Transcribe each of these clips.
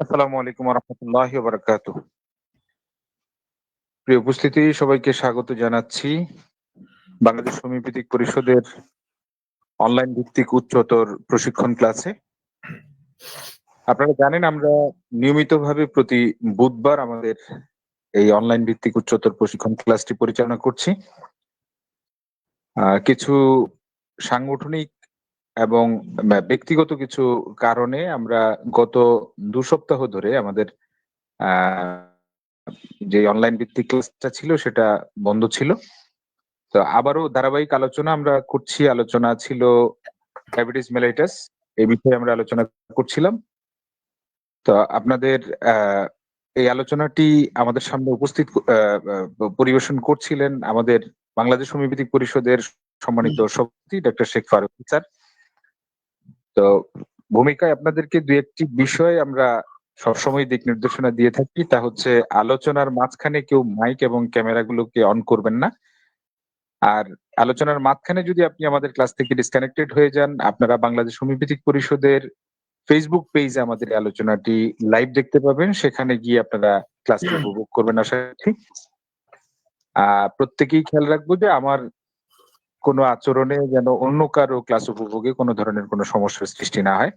আসসালামু আলাইকুম ওয়া রাহমাতুল্লাহি ওয়া বারাকাতুহু। প্রিয় উপস্থিতি, সবাইকে স্বাগত জানাচ্ছি বাংলাদেশ হোমিওপ্যাথিক পরিষদের অনলাইন ভিত্তিক উচ্চতর প্রশিক্ষণ ক্লাসে। আপনারা জানেন আমরা নিয়মিতভাবে প্রতি বুধবার আমাদের এই অনলাইন ভিত্তিক উচ্চতর প্রশিক্ষণ ক্লাসটি পরিচালনা করছি। কিছু সাংগঠনিক এবং ব্যক্তিগত কিছু কারণে আমরা গত ২ সপ্তাহ ধরে আমাদের যে অনলাইন ভিত্তিক ক্লাসটা ছিল সেটা বন্ধ ছিল। তো আবারও ধারাবাহিক আলোচনা আমরা করছি। আলোচনা ছিল ডায়াবেটিস মেলাইটাস, এই বিষয়ে আমরা আলোচনা করছিলাম। তো আপনাদের এই আলোচনাটি আমাদের সামনে উপস্থিত পরিবেশন করছিলেন আমাদের বাংলাদেশ হোমিওপ্যাথিক পরিষদের সম্মানিত সভাপতি ডক্টর শেখ ফারুক স্যার। তো ভূমিকায় আপনাদেরকে দুই একটি বিষয় আমরা সবসময় দিক নির্দেশনা দিয়ে থাকি, তা হচ্ছে আলোচনার মাঝখানে কেউ মাইক এবং ক্যামেরাগুলোকে অন করবেন না। আর আলোচনার মাঝখানে যদি আপনি আমাদের ক্লাস থেকে ডিসকানেক্টেড হয়ে যান, আপনারা বাংলাদেশ হোমিওপ্যাথিক পরিষদের ফেসবুক পেজে আমাদের আলোচনাটি লাইভ দেখতে পাবেন। সেখানে গিয়ে আপনারা ক্লাসটি উপভোগ করবেন আশা করছি। প্রত্যেকেই খেয়াল রাখবো যে আমার কোনো আচরণে যেন অন্য কারো ক্লাস উপভোগে কোনো ধরনের কোনো সমস্যার সৃষ্টি না হয়।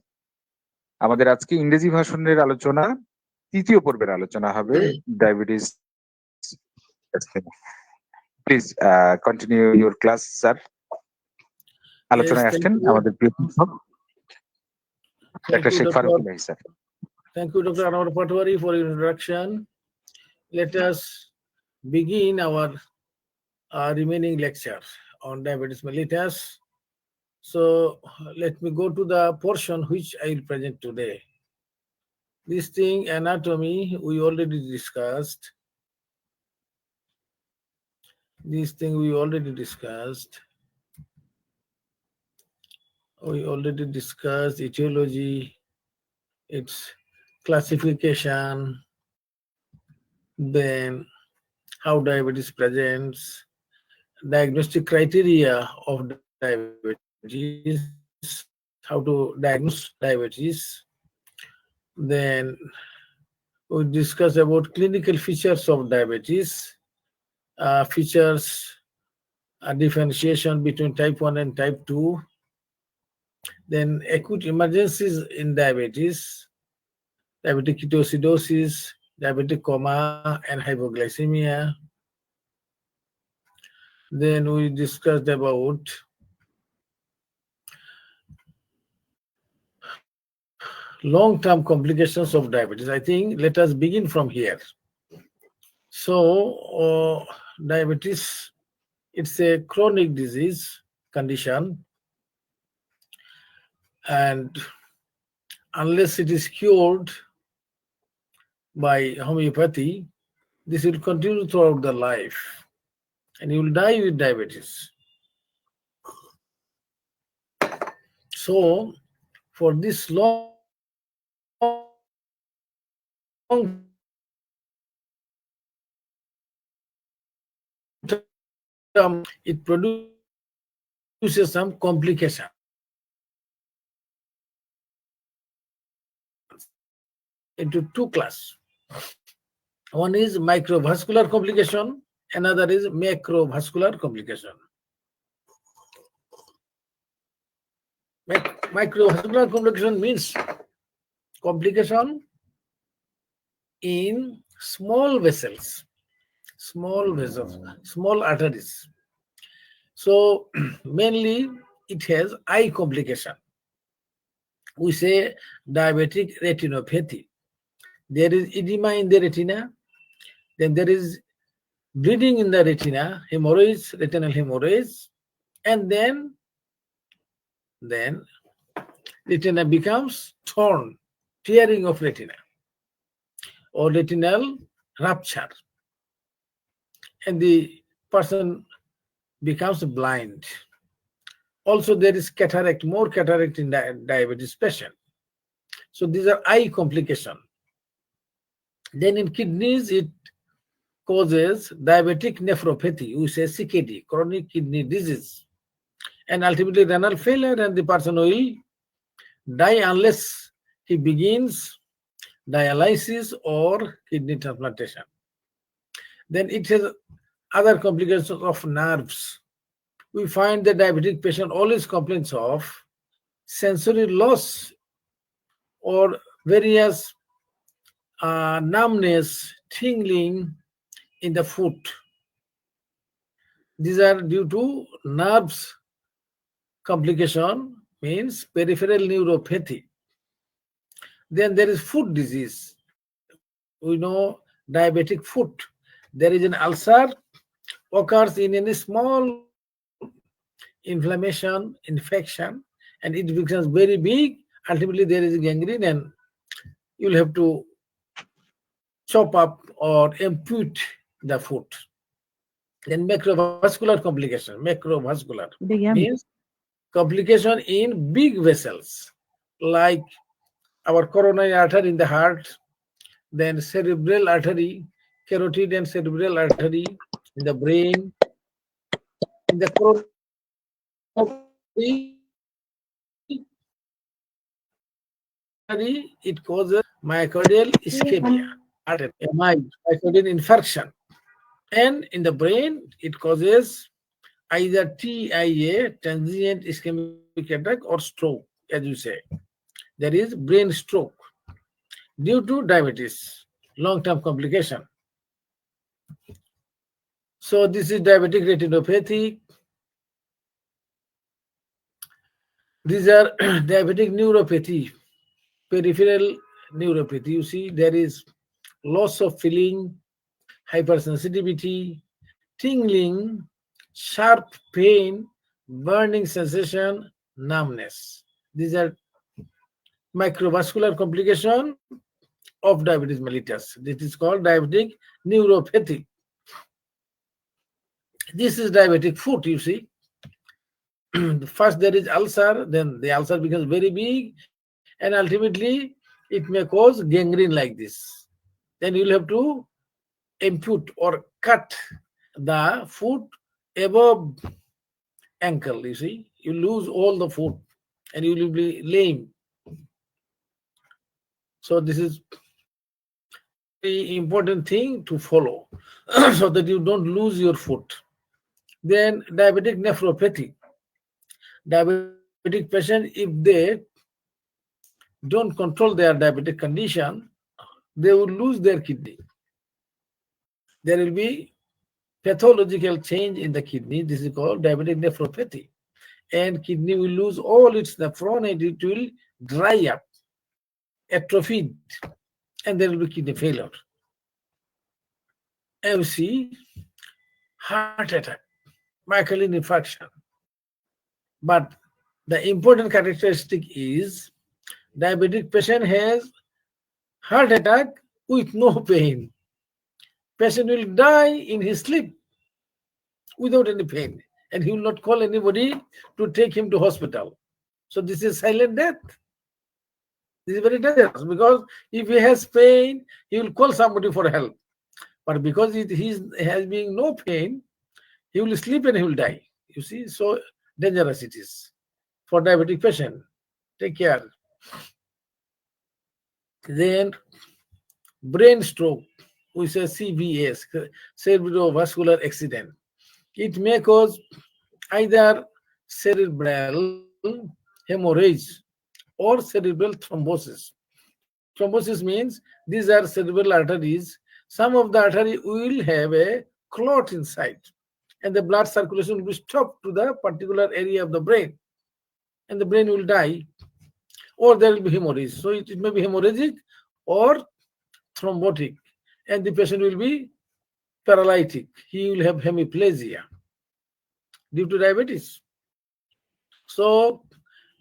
আমাদের আজকে ইংরেজি ভাষণের আলোচনা, তৃতীয় পর্বের আলোচনা হবে diabetes. Please continue your class sir. আলোচনায় আসছেন আমাদের প্রিয় শিক্ষক doctor Sheikh Faruk sir. Thank you, Dr. Anwar Patwari, for your introduction. Let us begin our remaining lecture on diabetes mellitus. So let me go to the portion which I will present today. This thing, anatomy, we already discussed. This thing we already discussed. We already discussed etiology, its classification, then how diabetes presents, diagnostic criteria of diabetes, how to diagnose diabetes. Then we discuss about clinical features of diabetes, features, differentiation between type 1 and type 2. Then acute emergencies in diabetes, diabetic ketoacidosis, diabetic coma, and hypoglycemia. Then we discussed about long-term complications of diabetes. I think let us begin from here. So diabetes, it's a chronic disease condition, and unless it is cured by homeopathy, this will continue throughout the life, and you will die with diabetes. So for this long term, it produces some complication. Into two classes. One is microvascular complication, another is macrovascular complication. Microvascular complication means complication in small vessels, small arteries. So mainly it has eye complication. We say diabetic retinopathy. There is edema in the retina, then there is bleeding in the retina, hemorrhage, retinal hemorrhage, and then retina becomes torn, tearing of retina, or retinal rupture, and the person becomes blind. Also, there is cataract, more cataract in diabetes patient. So these are eye complication. Then in kidneys, it causes diabetic nephropathy, we say CKD, chronic kidney disease, and ultimately renal failure, and the person will die unless he begins dialysis or kidney transplantation. Then it has other complications of nerves. We find the diabetic patient always complains of sensory loss or various numbness, tingling in the foot. These are due to nerves complication, means peripheral neuropathy. Then there is foot disease. We know diabetic foot. There is an ulcer occurs in any small inflammation, infection, and it becomes very big. Ultimately, there is gangrene, and you'll have to chop up or ampute the foot. Then macrovascular complication. Macrovascular means complication in big vessels like our coronary artery in the heart, then cerebral artery, carotid and cerebral artery in the brain, in the coronary it causes myocardial ischemia, myocardial infarction, and in the brain it causes either TIA, transient ischemic attack, or stroke, as you say. There is brain stroke due to diabetes, long-term complication. So this is diabetic retinopathy. These are diabetic neuropathy, peripheral neuropathy. You see, there is loss of feeling, hypersensitivity, tingling, sharp pain, burning sensation, numbness. These are microvascular complication of diabetes mellitus. This is called diabetic neuropathy. This is diabetic foot, you see. First there is ulcer, then the ulcer becomes very big, and ultimately it may cause gangrene like this. Then you'll have to ampute or cut the foot above ankle, you see. You lose all the foot and you will be lame. So this is very important thing to follow so that you don't lose your foot. Then diabetic nephropathy. Diabetic patient, if they don't control their diabetic condition, they will lose their kidney. There will be pathological change in the kidney. This is called diabetic nephropathy. And kidney will lose all its nephron and it will dry up, atrophied, and there will be kidney failure. And you see heart attack, myocardial infarction. But the important characteristic is diabetic patient has heart attack with no pain. Patient will die in his sleep without any pain, and he will not call anybody to take him to hospital. So this is silent death. This is very dangerous because if he has pain, he will call somebody for help. But because he has been no pain, he will sleep and he will die. You see, so dangerous it is for diabetic patient. Take care. Then brain stroke, we say CVS, cerebrovascular accident. It may cause either cerebral hemorrhage or cerebral thrombosis. Thrombosis means these are cerebral arteries. Some of the artery will have a clot inside, and the blood circulation will be stopped to the particular area of the brain, and the brain will die, or there will be hemorrhage. So it may be hemorrhagic or thrombotic, and the patient will be paralytic. He will have hemiplegia due to diabetes. So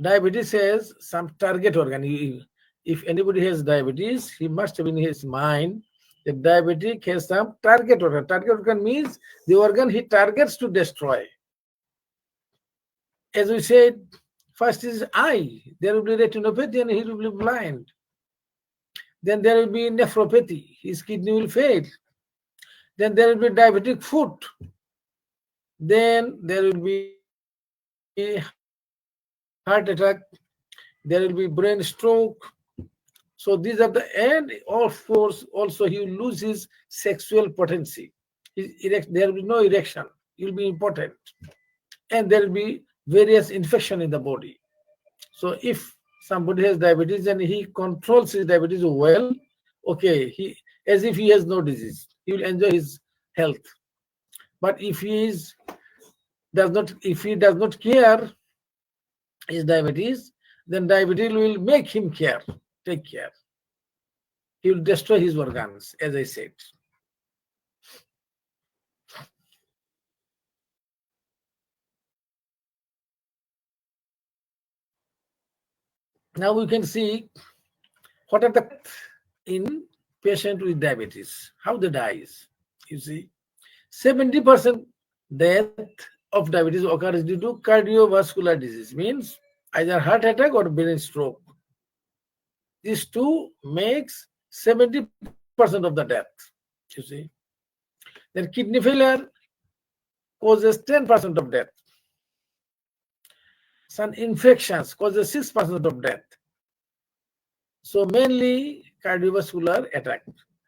diabetes has some target organ. If anybody has diabetes, he must have in his mind that diabetic has some target organ. Target organ means the organ he targets to destroy. As we said, first is eye. There will be retinopathy and he will be blind. Then there will be nephropathy. His kidney will fail. Then there will be diabetic foot. Then there will be heart attack. There will be brain stroke. So these are the end. Of course, also he will lose his sexual potency. There will be no erection. He will be impotent, and there will be various infection in the body. So if somebody has diabetes and he controls his diabetes well, okay, he as if he has no disease, he will enjoy his health. But if he does not care his diabetes, then diabetes will make him take care. He will destroy his organs, as I said. Now we can see what are the in patient with diabetes, how they dies. You see, 70% death of diabetes occurs due to cardiovascular disease, means either heart attack or brain stroke. These two makes 70% of the death. You see, then kidney failure causes 10% of death. Some infections causes 6% of death. So mainly cardiovascular attack,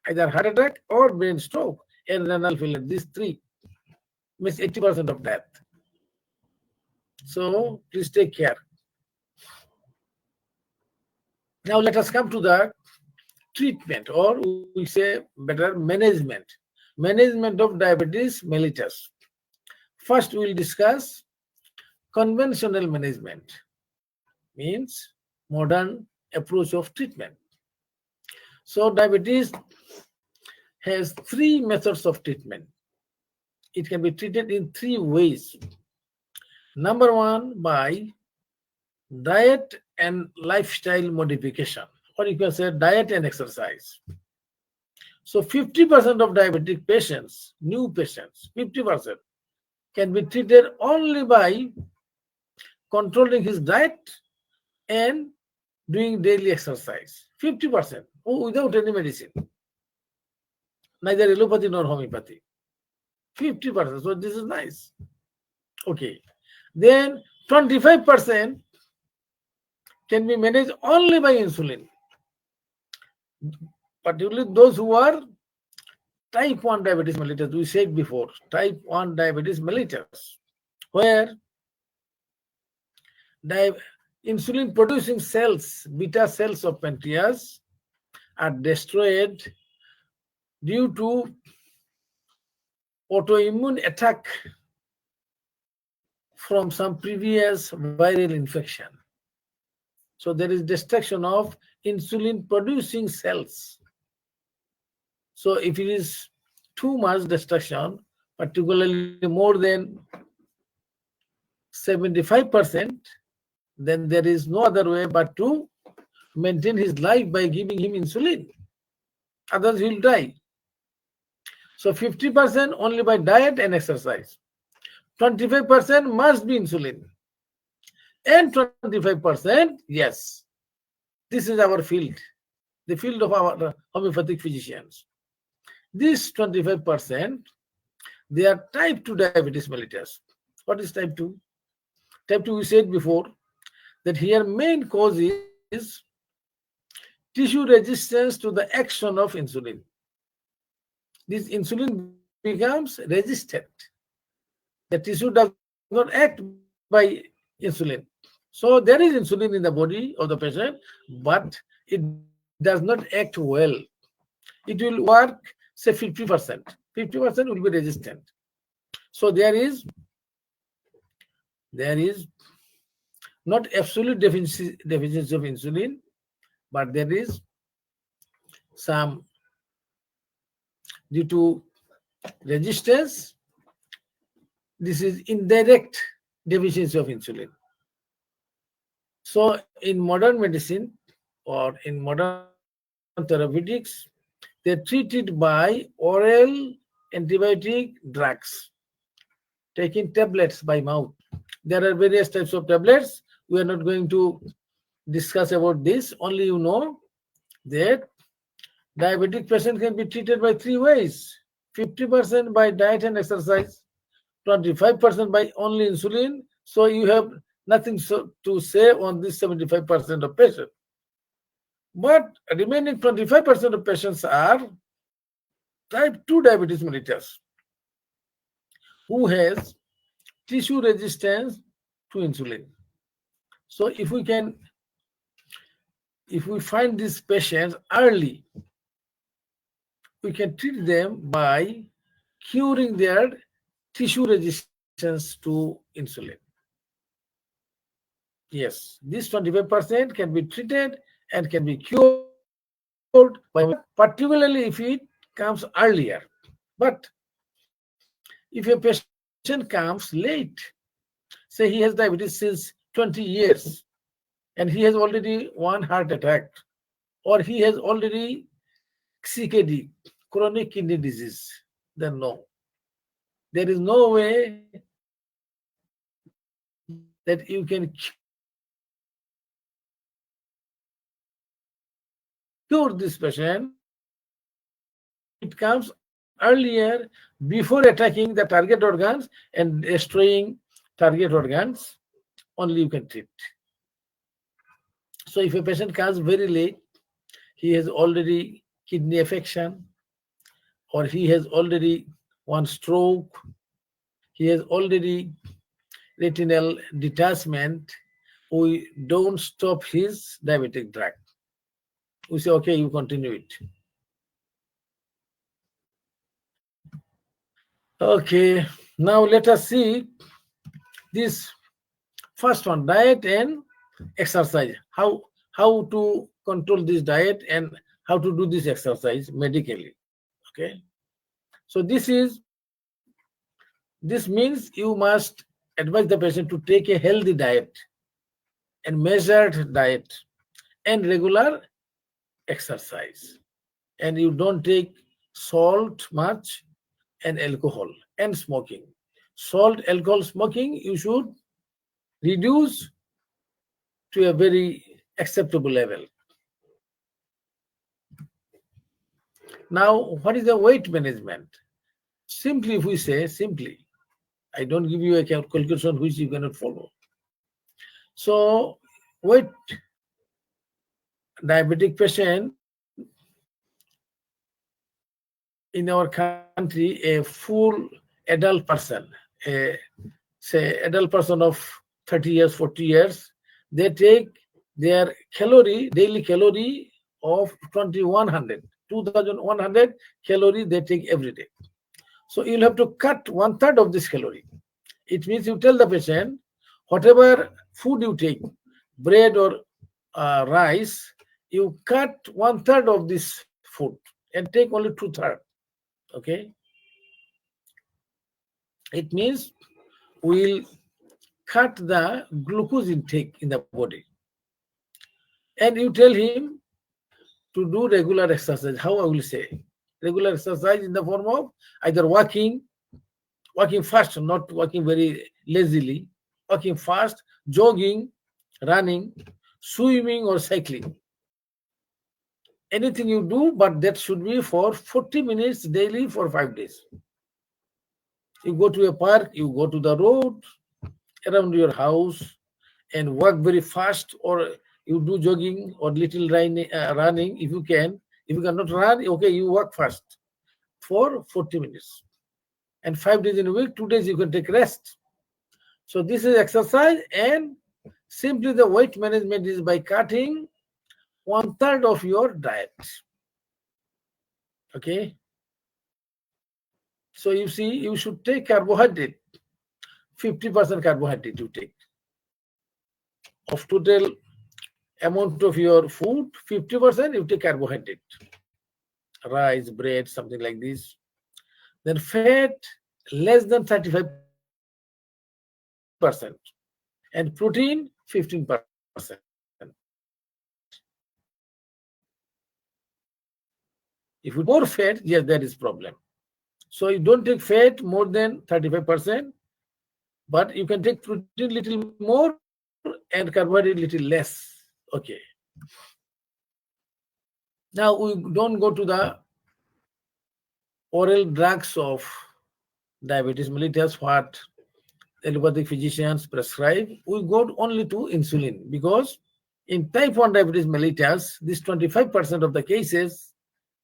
either heart attack or brain stroke and renal failure. These three means 80% of death. So please take care. Now let us come to the treatment, or we say better management. Management of diabetes mellitus. First we will discuss conventional management, means modern approach of treatment. So diabetes has three methods of treatment. It can be treated in three ways. Number one, by diet and lifestyle modification, or you can say diet and exercise. So 50% of diabetic patients, new patients, 50% can be treated only by controlling his diet and doing daily exercise. 50% without any medicine, neither allopathy nor homeopathy. 50%. So this is nice. Okay. Then 25% can be managed only by insulin, particularly those who are type 1 diabetes mellitus. We said before, type 1 diabetes mellitus, where insulin producing cells, beta cells of pancreas, are destroyed due to autoimmune attack from some previous viral infection. So there is destruction of insulin producing cells. So if it is too much destruction, particularly more than 75%, then there is no other way but to maintain his life by giving him insulin. Otherwise he will die. So 50% only by diet and exercise. 25% must be insulin. And 25%, yes. This is our field, the field of our homeopathic physicians. This 25%, they are type 2 diabetes mellitus. What is type 2? Type 2, we said before, that here main cause is tissue resistance to the action of insulin. This insulin becomes resistant. The tissue does not act by insulin. So there is insulin in the body of the patient, but it does not act well. It will work, say 50%. 50% will be resistant. So there is not absolute deficiency of insulin, but there is some, due to resistance, this is indirect deficiency of insulin. So in modern medicine or in modern therapeutics, they're treated by oral antibiotic drugs, taking tablets by mouth. There are various types of tablets. We are not going to discuss about this. Only you know that diabetic patient can be treated by three ways. 50% by diet and exercise, 25% by only insulin. So you have nothing to say on this 75% of patient. But remaining 25% of patients are type 2 diabetes mellitus, who has tissue resistance to insulin. So if we find these patients early, we can treat them by curing their tissue resistance to insulin. Yes, this 25% can be treated and can be cured by, particularly if it comes earlier. But if a patient comes late, say he has diabetes since 20 years and he has already one heart attack, or he has already CKD, chronic kidney disease, then no. There is no way that you can cure this patient if it comes earlier before attacking the target organs and destroying target organs. Only you can treat. So if a patient comes very late, he has already kidney affection, or he has already one stroke, he has already retinal detachment, we don't stop his diabetic drug. We say, okay, you continue it. Okay, now let us see this first one, diet and exercise. How to control this diet and how to do this exercise medically. Okay, so this means you must advise the patient to take a healthy diet and measured diet and regular exercise, and you don't take salt much and alcohol and smoking. Salt, alcohol, smoking you should reduce to a very acceptable level. Now, what is the weight management? Simply, if we say simply, I don't give you a calculation which you cannot follow. So, weight diabetic patient in our country, a full adult person, say adult person of 30 years, 40 years, they take their daily calorie of 2100 calorie they take every day. So you'll have to cut 1/3 of this calorie. It means you tell the patient, whatever food you take, bread or rice, you cut 1/3 of this food and take only 2/3. Okay, it means we'll cut the glucose intake in the body, and you tell him to do regular exercise. How I will say regular exercise in the form of either walking fast, not walking very lazily, walking fast, jogging, running, swimming, or cycling. Anything you do, but that should be for 40 minutes daily for 5 days. You go to a park, you go to the road around your house and walk very fast, or you do jogging or little running if you can. If you cannot run, okay, you walk fast for 40 minutes. And 5 days in a week, 2 days you can take rest. So this is exercise, and simply the weight management is by cutting 1/3 of your diet. Okay. So you see, you should take carbohydrate. 50% carbohydrate you take. Of total amount of your food, 50% you take carbohydrate. Rice, bread, something like this. Then fat, less than 35%. And protein, 15%. If you more fat, yes, that is problem. So you don't take fat more than 35%, but you can take protein little more and carbohydrate little less. Okay. Now we don't go to the oral drugs of diabetes mellitus, what allopathic physicians prescribe. We go only to insulin, because In type 1 diabetes mellitus, this 25% of the cases,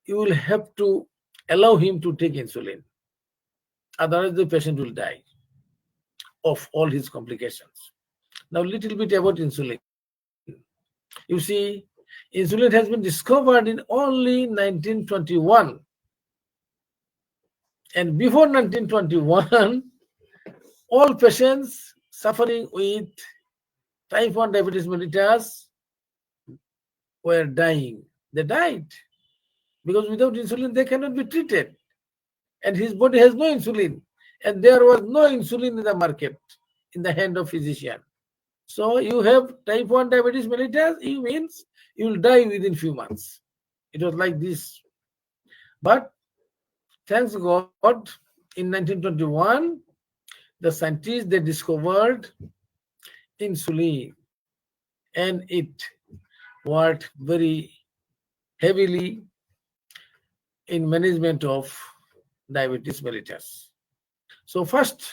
you will have to allow him to take insulin. Otherwise, the patient will die of all his complications. Now, little bit about insulin. You see, insulin has been discovered in only 1921. And before 1921, all patients suffering with type 1 diabetes mellitus were dying. They died because without insulin they cannot be treated. And his body has no insulin. And there was no insulin in the market, in the hand of physician. So you have type 1 diabetes mellitus, it means you will die within few months. It was like this. But thanks God, in 1921, the scientists, they discovered insulin, and it worked very heavily in management of diabetes mellitus. So first,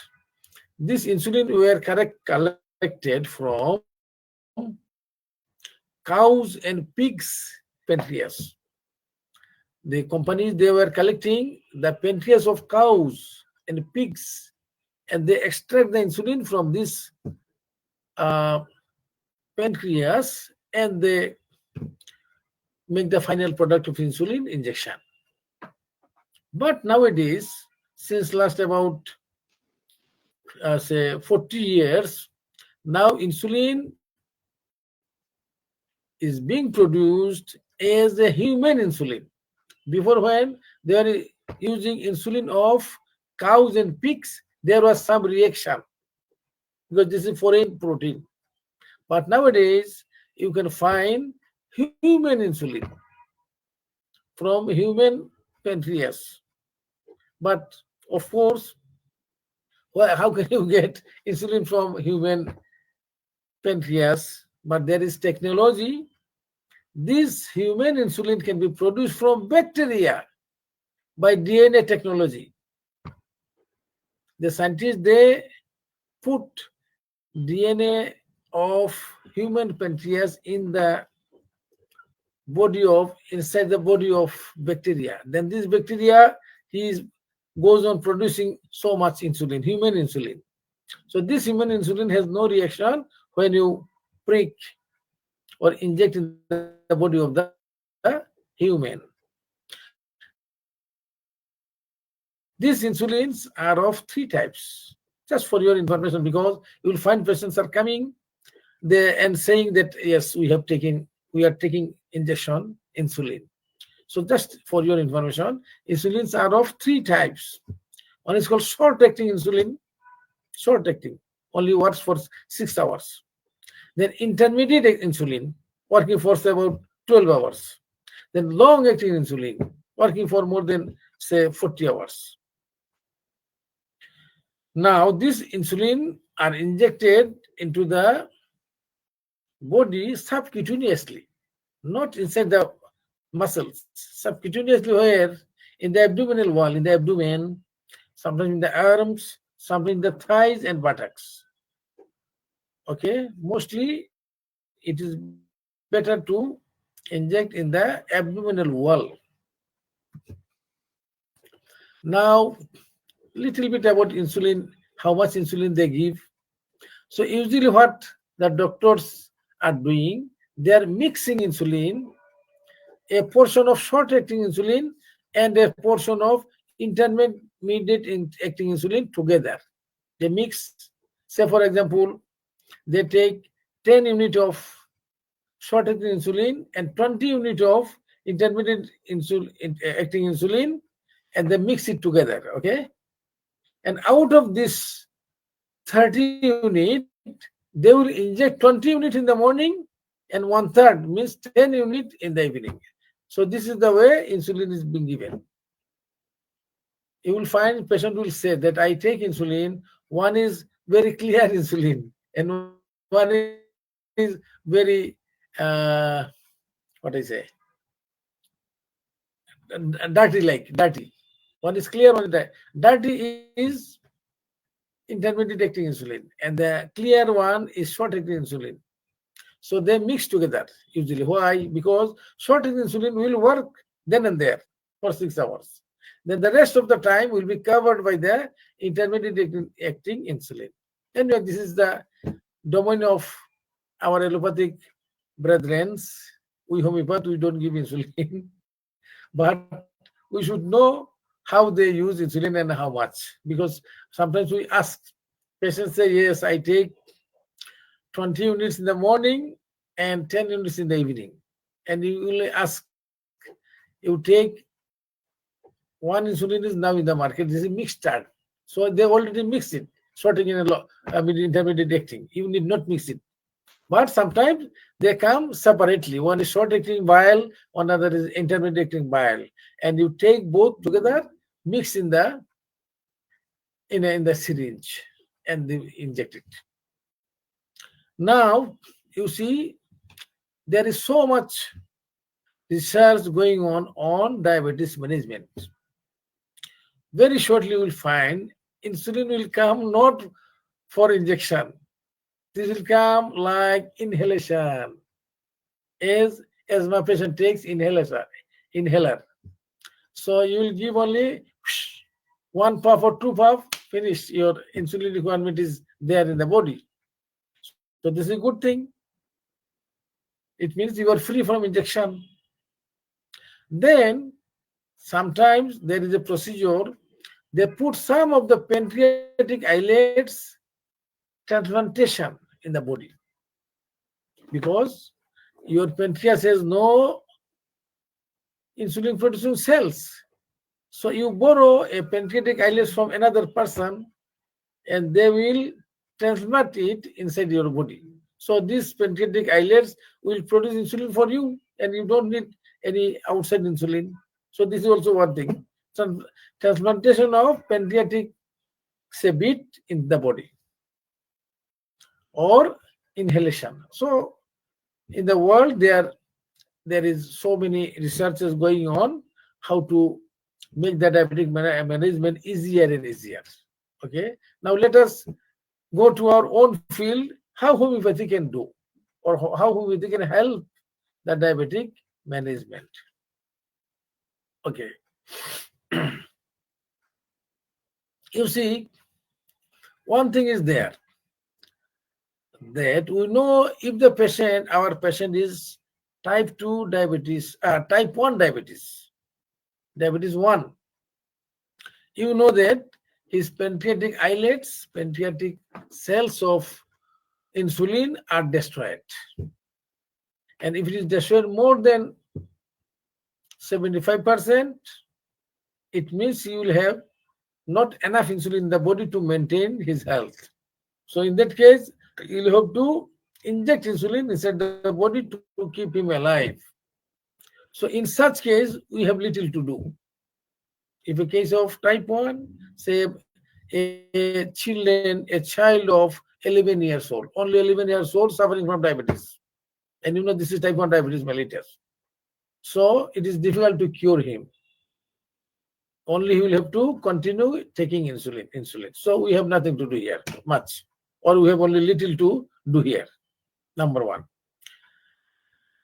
this insulin were collected from cows and pigs' pancreas. The companies, they were collecting the pancreas of cows and pigs, and they extract the insulin from this pancreas, and they make the final product of insulin injection. But nowadays, since last about say 40 years, now insulin is being produced as a human insulin. Before, when they are using insulin of cows and pigs, there was some reaction because this is foreign protein. But nowadays, you can find human insulin from human pancreas. But of course, well, how can you get insulin from human pancreas? But there is technology. This human insulin can be produced from bacteria by DNA technology. The scientists, they put DNA of human pancreas in the body of, inside the body of bacteria. Then this bacteria goes on producing so much insulin, human insulin. So this human insulin has no reaction when you prick or inject in the body of the human. These insulins are of 3 types. Just for your information, because you will find patients are coming there and saying that yes, we are taking injection insulin. So just for your information, insulins are of 3 types. One is called short-acting insulin. Short-acting only works for 6 hours. Then intermediate insulin working for about 12 hours. Then long-acting insulin working for more than say 40 hours. Now these insulin are injected into the body subcutaneously, not inside the muscles, subcutaneously, where in the abdominal wall, in the abdomen, sometimes in the arms, sometimes in the thighs and buttocks. Okay, mostly it is better to inject in the abdominal wall. Now, little bit about insulin, how much insulin they give. So usually what the doctors are doing, they are mixing insulin, a portion of short-acting insulin and a portion of intermediate acting insulin together. They mix, say for example, they take 10 units of short-acting insulin and 20 units of intermediate acting insulin, and they mix it together, okay? And out of this 30 units, they will inject 20 units in the morning and 1/3 means 10 units in the evening. So this is the way insulin is being given. You will find patient will say that I take insulin, one is very clear insulin and one is very what I say, dirty. One is clear, one is dirty. Dirty is intermediate acting insulin and the clear one is short acting insulin. So they mix together usually. Why? Because short-acting insulin will work then and there for 6 hours. Then the rest of the time will be covered by the intermediate acting insulin. Anyway, this is the domain of our allopathic brethren. We homeopath, we don't give insulin, but we should know how they use insulin and how much. Because sometimes we ask patients, say, yes, I take 20 units in the morning and 10 units in the evening. And you will ask, you take one insulin is now in the market, this is mixed chart. So they already mix it, sorting in intermediate acting. You need not mix it. But sometimes they come separately. One is short acting vial, another is intermediate acting vial. And you take both together, mix in the syringe, and they inject it. Now you see there is so much research going on diabetes management. Very shortly you will find insulin will come not for injection. This will come like inhalation. As my patient takes inhaler. So you will give only one puff or two puff, finish. Your insulin requirement is there in the body. So this is a good thing. It means you are free from injection. Then sometimes there is a procedure. They put some of the pancreatic islets transplantation in the body, because your pancreas has no insulin producing cells. So you borrow a pancreatic islet from another person and they will transplant it inside your body. So these pancreatic islets will produce insulin for you and you don't need any outside insulin. So this is also one thing. So transplantation of pancreatic, say, bit in the body, or inhalation. So in the world there is so many researches going on how to make the diabetic management easier and easier. Okay, now let us go to our own field, how homeopathy can do, or how homeopathy can help the diabetic management. Okay. You see, one thing is there, that we know if the patient, our patient is type 2 diabetes, type 1 diabetes 1, you know that his pancreatic islets, pancreatic cells of insulin are destroyed. And if it is destroyed more than 75%, it means he will have not enough insulin in the body to maintain his health. So in that case, you'll have to inject insulin inside the body to keep him alive. So in such case, we have little to do. If a case of type 1, say a child of 11 years old, only 11 years old, suffering from diabetes. And you know this is type 1 diabetes mellitus. So it is difficult to cure him. Only he will have to continue taking insulin. So we have nothing to do here, much. Or we have only little to do here. Number one.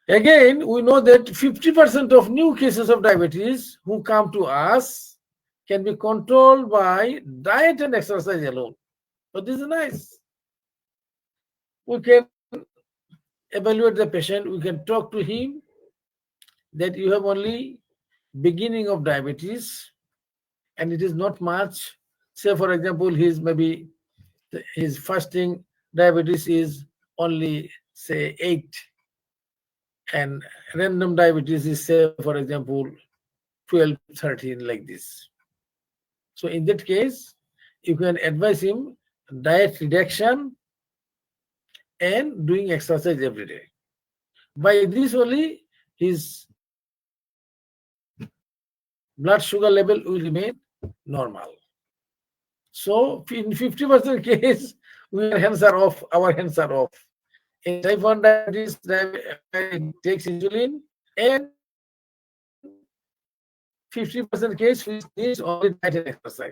Again, we know that 50% of new cases of diabetes who come to us can be controlled by diet and exercise alone. So this is nice. We can evaluate the patient, we can talk to him that you have only beginning of diabetes and it is not much. Say for example, his fasting diabetes is only say 8 and random diabetes is say for example 12, 13 like this. So in that case, you can advise him diet reduction and doing exercise every day. By this only his blood sugar level will remain normal. So in 50% case, our hands are off. In type 1 diabetes, takes insulin, and 50% case which needs only diet and exercise.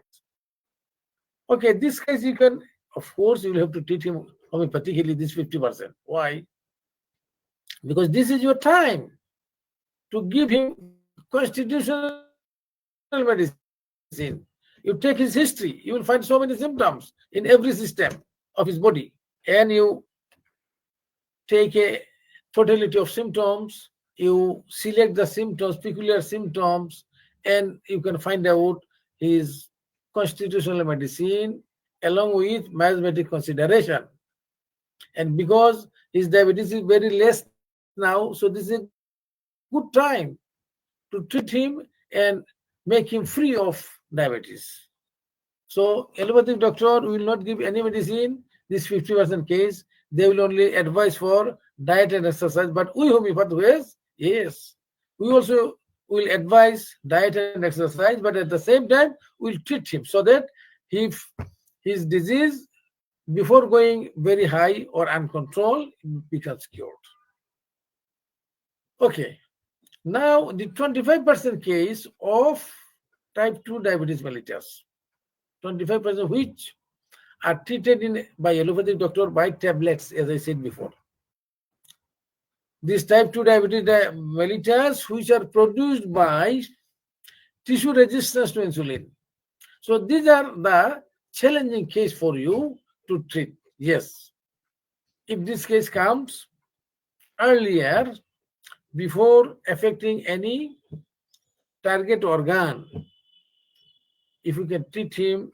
Okay, this case you can, of course, you will have to treat him homeopathically, this 50%. Why? because this is your time to give him constitutional medicine. You take his history, you will find so many symptoms in every system of his body, and you take a totality of symptoms, you select the symptoms, peculiar symptoms, and you can find out his constitutional medicine along with mathematic consideration. And because his diabetes is very less now, so this is a good time to treat him and make him free of diabetes. So allopathic doctor will not give any medicine. This 50% case, they will only advise for diet and exercise. But we homeopathics, yes, we also will advise diet and exercise, but at the same time, we'll treat him so that if his disease before going very high or uncontrolled becomes cured. Okay, now the 25% case of type 2 diabetes mellitus, 25% which are treated by allopathic doctor by tablets, as I said before. These type 2 diabetes mellitus which are produced by tissue resistance to insulin. So these are the challenging case for you to treat. Yes, if this case comes earlier before affecting any target organ, if you can treat him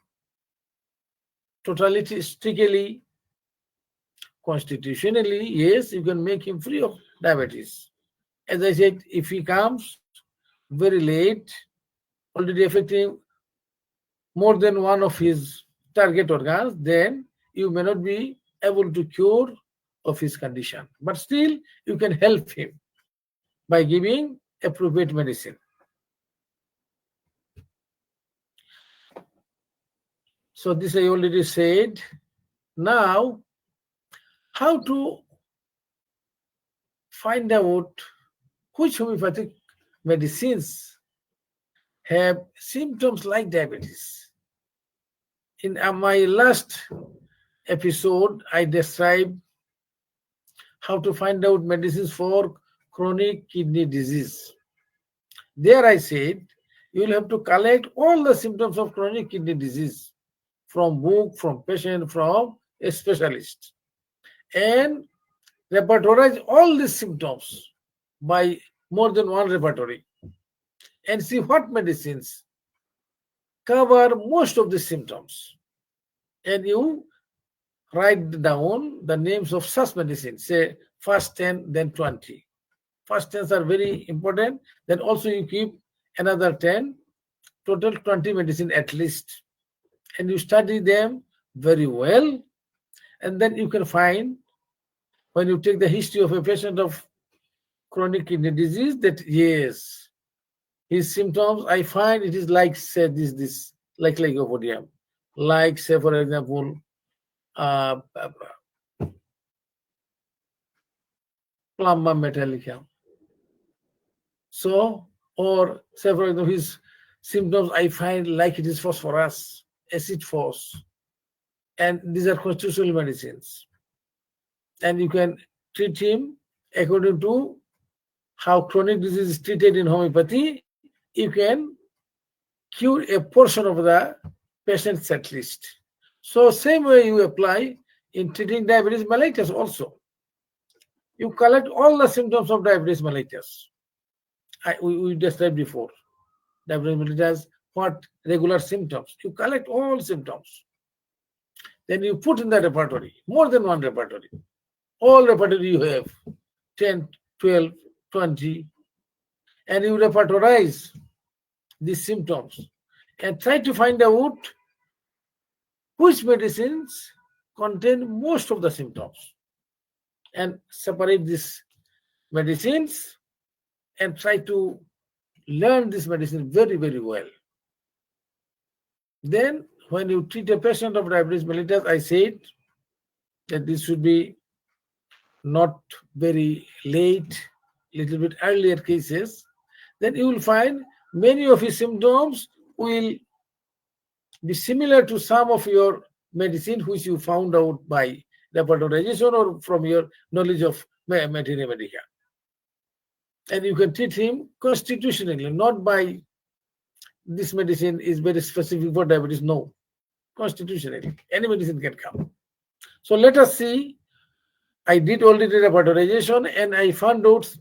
totalistically, constitutionally, yes, you can make him free of diabetes. As I said, if he comes very late, already affecting more than one of his target organs, then you may not be able to cure of his condition. But still, you can help him by giving appropriate medicine. So this I already said. Now, how to find out which homeopathic medicines have symptoms like diabetes. In my last episode, I described how to find out medicines for chronic kidney disease. There I said you will have to collect all the symptoms of chronic kidney disease from book, from patient, from a specialist, and repertorize all these symptoms by more than one repertory and see what medicines cover most of the symptoms. And you write down the names of such medicines, say first 10, then 20. First 10 are very important. Then also you keep another 10, total 20 medicine at least. And you study them very well. And then you can find, when you take the history of a patient of chronic kidney disease, that yes, his symptoms, I find it is like, say, this, like lycopodium, like, say, for example, Plumba metallica. So, or say, for example, his symptoms, I find like it is phosphorus, acid phos, and these are constitutional medicines. And you can treat him according to how chronic disease is treated in homeopathy. You can cure a portion of the patient set list. So same way you apply in treating diabetes mellitus also. You collect all the symptoms of diabetes mellitus. We described before. Diabetes mellitus, what regular symptoms? You collect all symptoms. Then you put in the repertory, more than one repertory. All repertory you have, 10, 12, 20, and you repertorize these symptoms and try to find out which medicines contain most of the symptoms and separate these medicines and try to learn this medicine very, very well. Then when you treat a patient of diabetes mellitus, I said that this should be not very late, little bit earlier cases. Then you will find many of his symptoms will be similar to some of your medicine which you found out by repertorization or from your knowledge of materia medica. And you can treat him constitutionally, not by this medicine is very specific for diabetes. No, constitutionally, any medicine can come. So let us see. I did already repertorization and I found out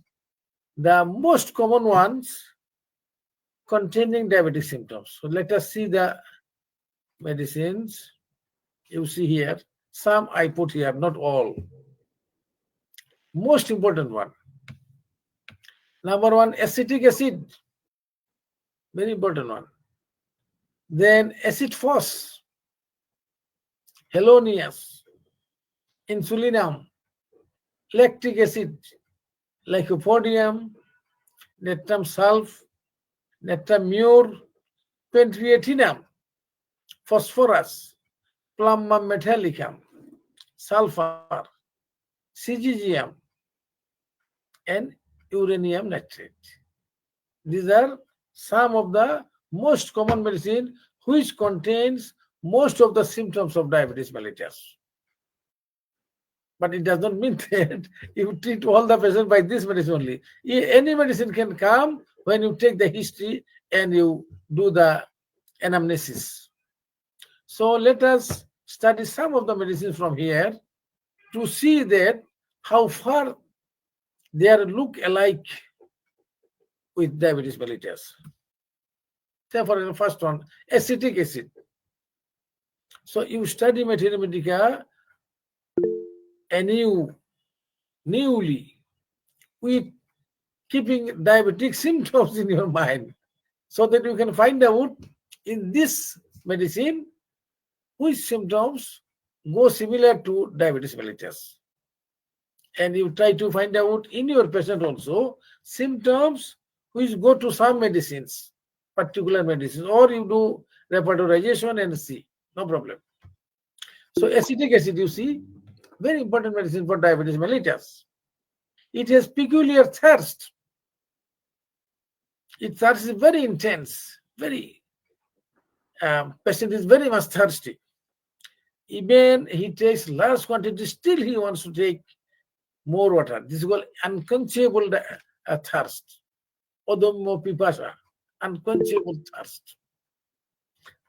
the most common ones containing diabetic symptoms. So let us see the medicines. You see here, some I put here, not all. Most important one. Number one, acetic acid. Very important one. Then acid phos, helonius, insulinum, lactic acid, lycopodium, natrum sulf, natrum mure, pancreatinum, phosphorus, plumbum metallicum, sulfur, CGGM, and uranium nitrate. These are some of the most common medicine which contains most of the symptoms of diabetes mellitus. But it does not mean that you treat all the patients by this medicine only. Any medicine can come when you take the history and you do the anamnesis. So let us study some of the medicines from here to see that how far they are look alike with diabetes mellitus. Say for the first one, acetic acid. So you study materia medica newly with keeping diabetic symptoms in your mind so that you can find out in this medicine which symptoms go similar to diabetes mellitus. And you try to find out in your patient also symptoms which go to some medicines, particular medicines, or you do repertorization and see, no problem. So acetic acid, you see, very important medicine for diabetes mellitus. It has peculiar thirst. Its thirst is very intense, very patient is very much thirsty. Even he takes large quantity, still he wants to take more water. This is called unquenchable thirst. Odomo pipasa, unquenchable thirst.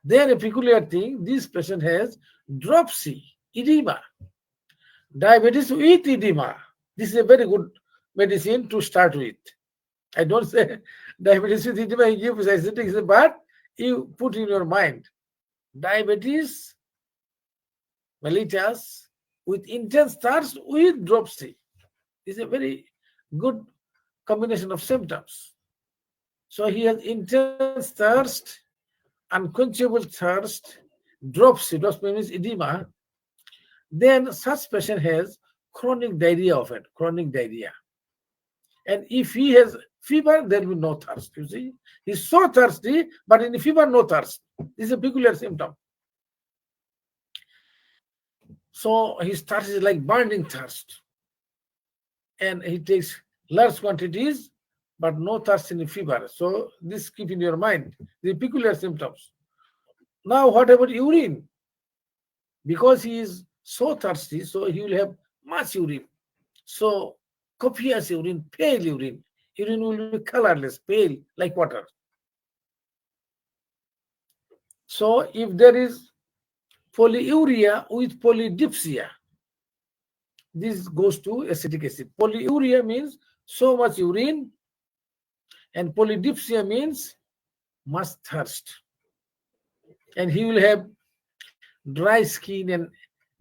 Then a peculiar thing, this patient has dropsy, edema, diabetes with edema. This is a very good medicine to start with. I don't say diabetes with edema, you give acetic, but you put in your mind diabetes mellitus with intense thirst with dropsy. This is a very good combination of symptoms. So he has intense thirst, unquenchable thirst, dropsy means edema. Then such patient has chronic diarrhea often, chronic diarrhea. And if he has fever, there will be no thirst. You see, he's so thirsty, but in fever, no thirst. This is a peculiar symptom. So his thirst is like burning thirst. And he takes large quantities, but no thirst in fever. So this keep in your mind, the peculiar symptoms. Now, what about urine? Because he is so thirsty, so he will have much urine. So copious urine, pale urine. Urine will be colorless, pale, like water. So if there is polyuria with polydipsia, this goes to acetic acid. Polyuria means so much urine, and polydipsia means much thirst. And he will have dry skin and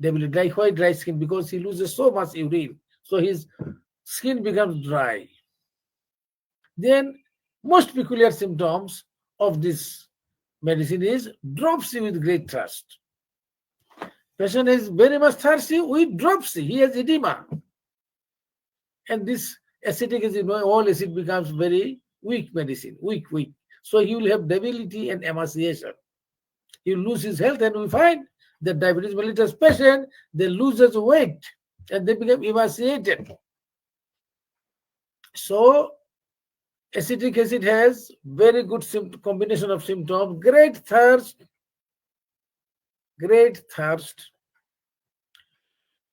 debility. Like why dry skin? Because he loses so much urine. So his skin becomes dry. Then most peculiar symptoms of this medicine is dropsy with great thirst. Patient is very much thirsty with dropsy. He has edema. And this acetic acid, all acid becomes very weak medicine, weak. So he will have debility and emaciation. He will lose his health, and we find that diabetes mellitus patient, they lose their weight and they become emaciated. So acetic acid has very good combination of symptoms, great thirst,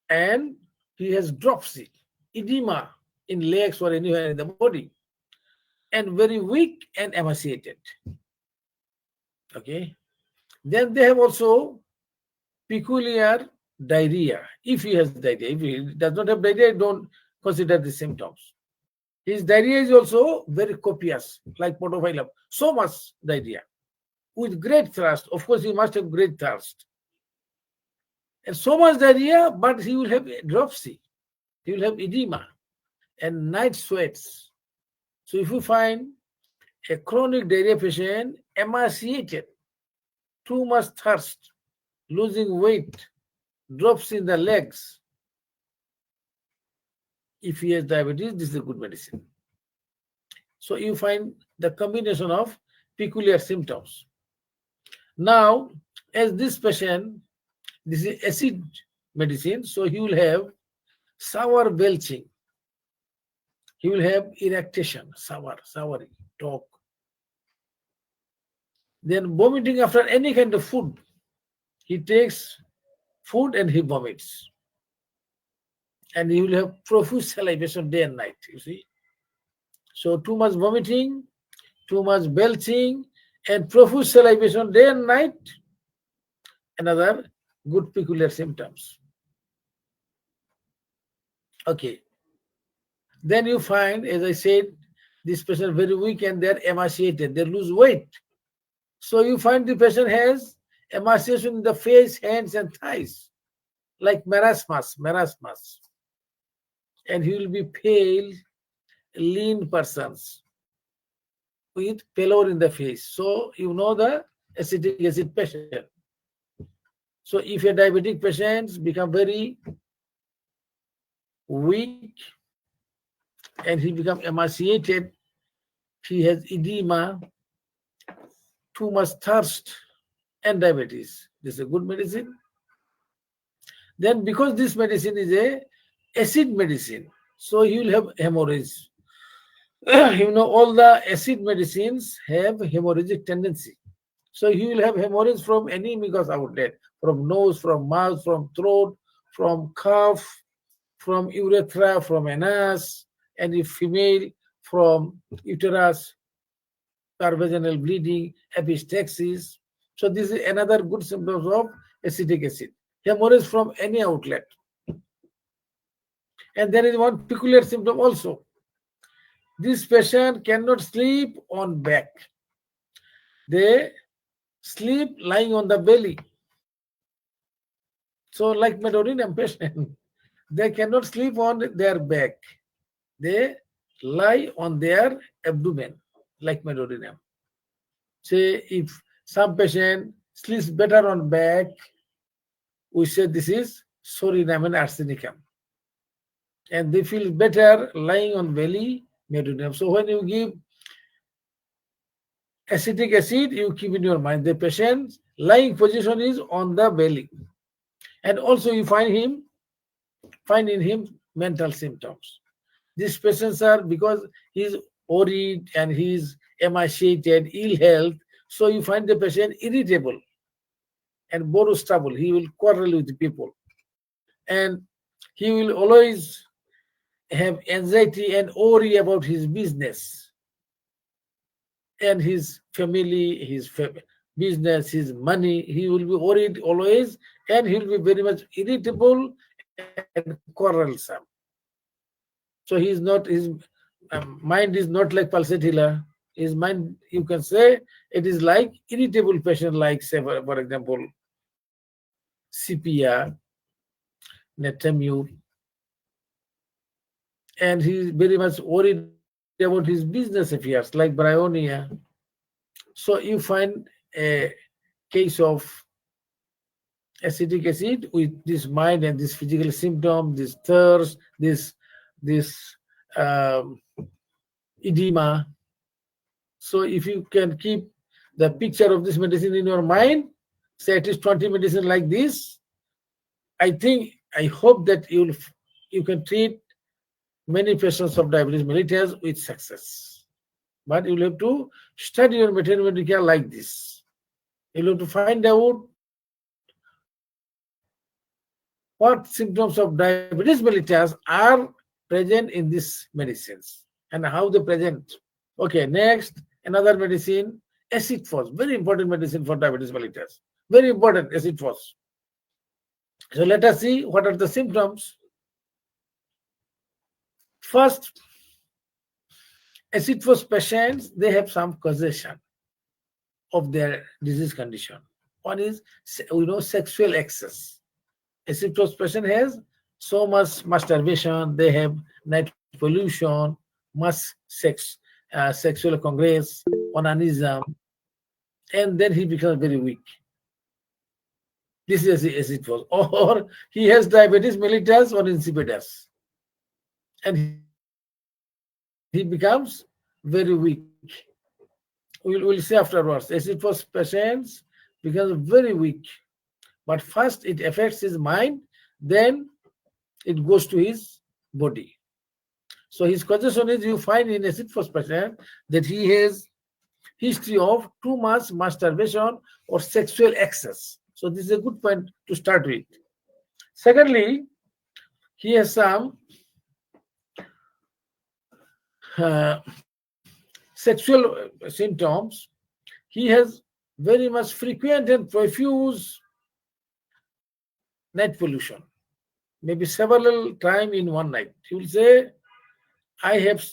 and he has dropsy, edema in legs or anywhere in the body. and very weak and emaciated. Okay. Then they have also peculiar diarrhea. If he has diarrhea, if he does not have diarrhea, don't consider the symptoms. His diarrhea is also very copious, like podophyllum. So much diarrhea with great thirst. Of course, he must have great thirst. And so much diarrhea, but he will have dropsy. He will have edema and night sweats. So if you find a chronic diarrhea patient emaciated, too much thirst, losing weight, drops in the legs, if he has diabetes, this is a good medicine. So you find the combination of peculiar symptoms. Now, as this patient, this is acid medicine, so he will have sour belching. He will have irritation, soury, talk. Then vomiting after any kind of food. He takes food and he vomits. And he will have profuse salivation day and night, you see. So too much vomiting, too much belching, and profuse salivation day and night, another good peculiar symptoms. Okay. Then you find, as I said, this patient very weak and they're emaciated, they lose weight. So you find the patient has emaciation in the face, hands, and thighs, like marasmus. And he will be pale, lean persons with pallor in the face. So you know the acetic acid patient. So if a diabetic patient become very weak and he become emaciated, he has edema, too much thirst, and diabetes. This is a good medicine. Then because this medicine is a acid medicine, so he will have hemorrhage. You know, all the acid medicines have hemorrhagic tendency. So he will have hemorrhage from any mucous outlet, from nose, from mouth, from throat, from cough, from urethra, from anus, and if female, from uterus, vaginal bleeding, epistaxis. So this is another good symptoms of acetic acid. Hemorrhage from any outlet. And there is one peculiar symptom also. This patient cannot sleep on back. They sleep lying on the belly. So like Medorinium patient, they cannot sleep on their back. They lie on their abdomen, like Medorinium. Say if some patient sleeps better on back, we say this is Sorinam and Arsenicum. And they feel better lying on belly, Medorinium. So when you give acetic acid, you keep in your mind the patient's lying position is on the belly. And also you find in him mental symptoms. These patients are, because he's worried and he's emaciated, ill health, so you find the patient irritable and boastful. He will quarrel with people. And he will always have anxiety and worry about his business and his family, his business, his money. He will be worried always, and he will be very much irritable and quarrelsome. So he is not, his mind is not like pulsatilla. His mind, you can say, it is like irritable patient, like, say, for example, sepia, netamute, and he is very much worried about his business affairs, like bryonia. So you find a case of acetic acid with this mind and this physical symptom, this thirst, this edema. So if you can keep the picture of this medicine in your mind, say at least 20 medicine like this, I hope that you can treat many patients of diabetes mellitus with success. But you'll have to study your maternity care like this. You'll have to find out what symptoms of diabetes mellitus are present in these medicines and how they present. Okay, next, another medicine, acid phos, very important medicine for diabetes mellitus. Very important, acid phos. So let us see what are the symptoms. First, acid phos patients, they have some causation of their disease condition. One is, sexual excess. Acid phos patient has so much masturbation, they have night pollution, much sexual congress, onanism, and then he becomes very weak. This is acid phos. Or he has diabetes mellitus or insipidus, and he becomes very weak. We'll see afterwards. Acid phos patients becomes very weak. But first it affects his mind, then it goes to his body. So his causation is, you find in acid phos patient that he has history of too much masturbation or sexual excess. So this is a good point to start with. Secondly, he has some sexual symptoms. He has very much frequent and profuse night pollution, maybe several times in one night. He will say, I have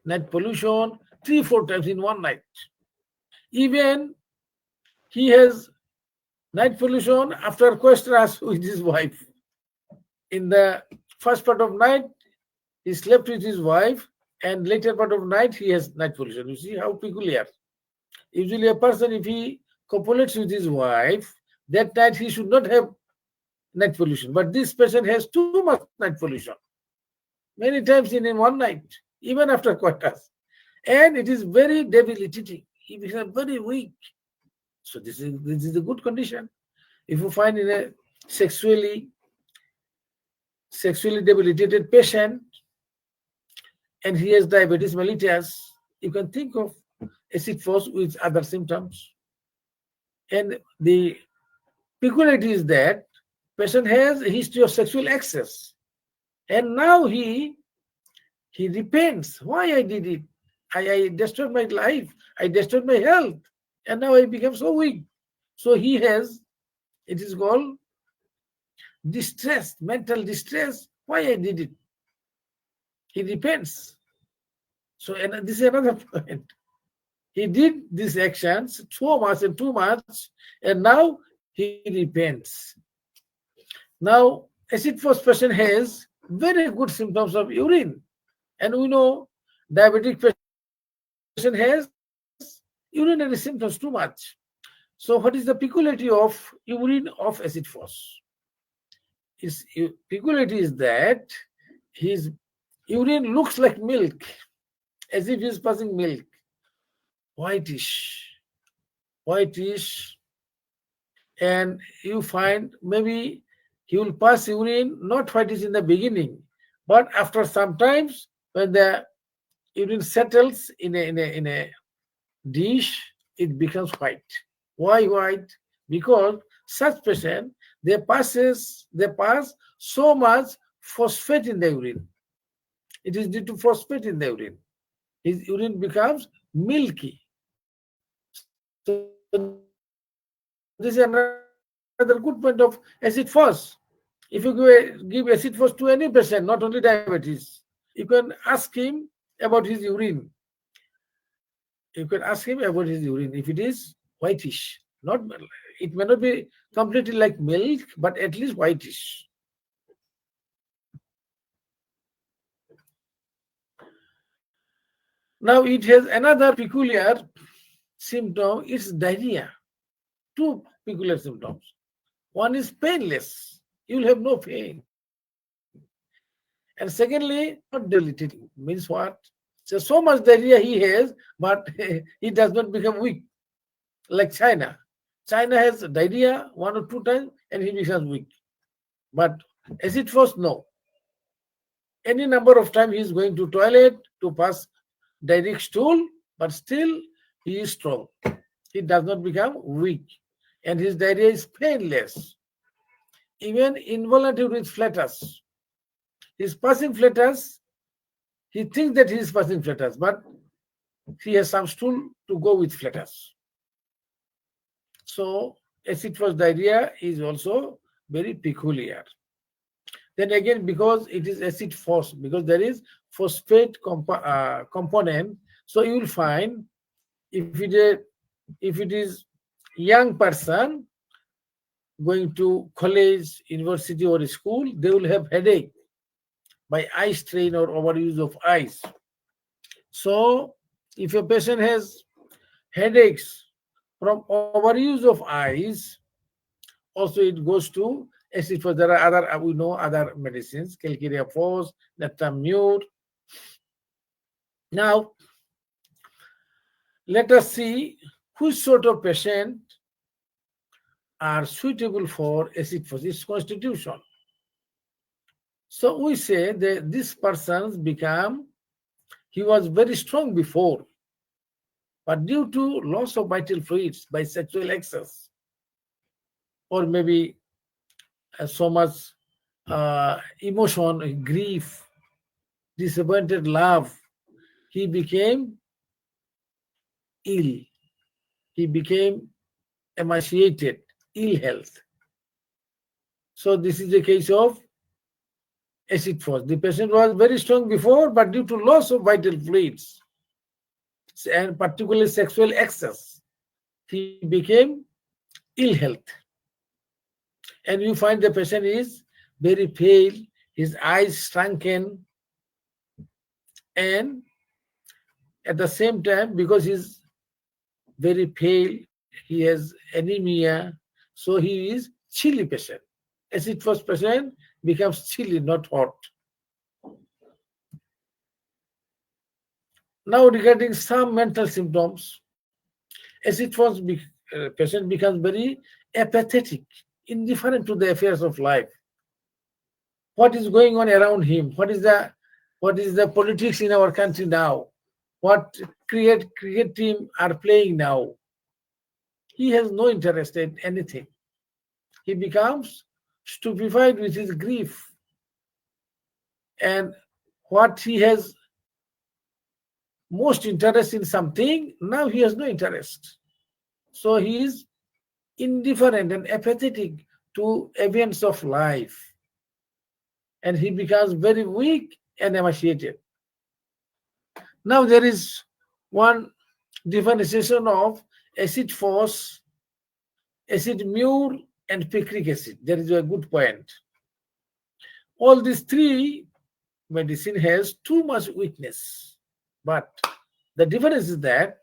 night pollution 3-4 times in one night. Even he has night pollution after co-stress with his wife. In the first part of night, he slept with his wife, and later part of night, he has night pollution. You see how peculiar. Usually a person, if he copulates with his wife, that night he should not have night pollution. But this person has too much night pollution. Many times in one night, even after coitus. And it is very debilitating. He becomes very weak. So this is a good condition. If you find in a sexually debilitated patient and he has diabetes mellitus, you can think of acid phos with other symptoms. And the peculiarity is that patient has a history of sexual excess, and now he repents. Why I did it? I destroyed my life. I destroyed my health, and now I become so weak. So he has, it is called distress, mental distress. Why I did it? He repents. So, and this is another point. He did these actions so much and too much, and now he repents. Now, acid phos patient has very good symptoms of urine, and we know diabetic patient has urinary symptoms too much. So, what is the peculiarity of urine of acid phos? His peculiarity is that his urine looks like milk, as if he is passing milk, whitish, and you find maybe he will pass urine not whitish in the beginning, but after some times when the urine settles in a dish, it becomes white. Why white? Because such patient, they pass so much phosphate in the urine. It is due to phosphate in the urine. His urine becomes milky. So this is another good point of acid phos. If you give acid phos to any patient, not only diabetes, you can ask him about his urine. You can ask him about his urine. If it is whitish, not, it may not be completely like milk, but at least whitish. Now it has another peculiar symptom, it's diarrhea. Two peculiar symptoms. One is painless. You will have no pain. And secondly, not debilitating. Means what? So much diarrhea he has, but he does not become weak. Like China. China has diarrhea 1 or 2 times and he becomes weak. But acid phos, no. Any number of times he is going to toilet to pass diarrheic stool, but still he is strong. He does not become weak. And his diarrhea is painless. Even involuntary with flatus. His passing flatus, he thinks that he is passing flatus, but he has some stool to go with flatus. So acid phos diarrhea is also very peculiar. Then again, because it is acid phos, because there is phosphate component, so you will find if it is young person going to college, university, or school, they will have headache by eye strain or overuse of ice. So if a patient has headaches from overuse of ice, also it goes to acid phos. There are other, we know other medicines, calcarea phos, natamur. Now, let us see which sort of patient are suitable for acid phos, its constitution. So we say that this person he was very strong before, but due to loss of vital fluids by sexual excess, or maybe so much emotion, grief, disappointed love, he became ill. He became emaciated, ill health. So this is the case of acid phos. The patient was very strong before, but due to loss of vital fluids and particularly sexual excess, he became ill health. And you find the patient is very pale, his eyes shrunken, and at the same time, because he's very pale, he has anemia, so he is chilly patient. Acid phos patient becomes chilly, not hot. Now regarding some mental symptoms, acid phos patient becomes very apathetic, indifferent to the affairs of life. What is going on around him? What is the politics in our country now? What cricket team are playing now? He has no interest in anything. He becomes stupefied with his grief. And what he has most interest in something, now he has no interest. So he is indifferent and apathetic to events of life. And he becomes very weak and emaciated. Now there is one differentiation of acid phos, acid mur, and picric acid. There is a good point. All these three medicine has too much weakness, but the difference is that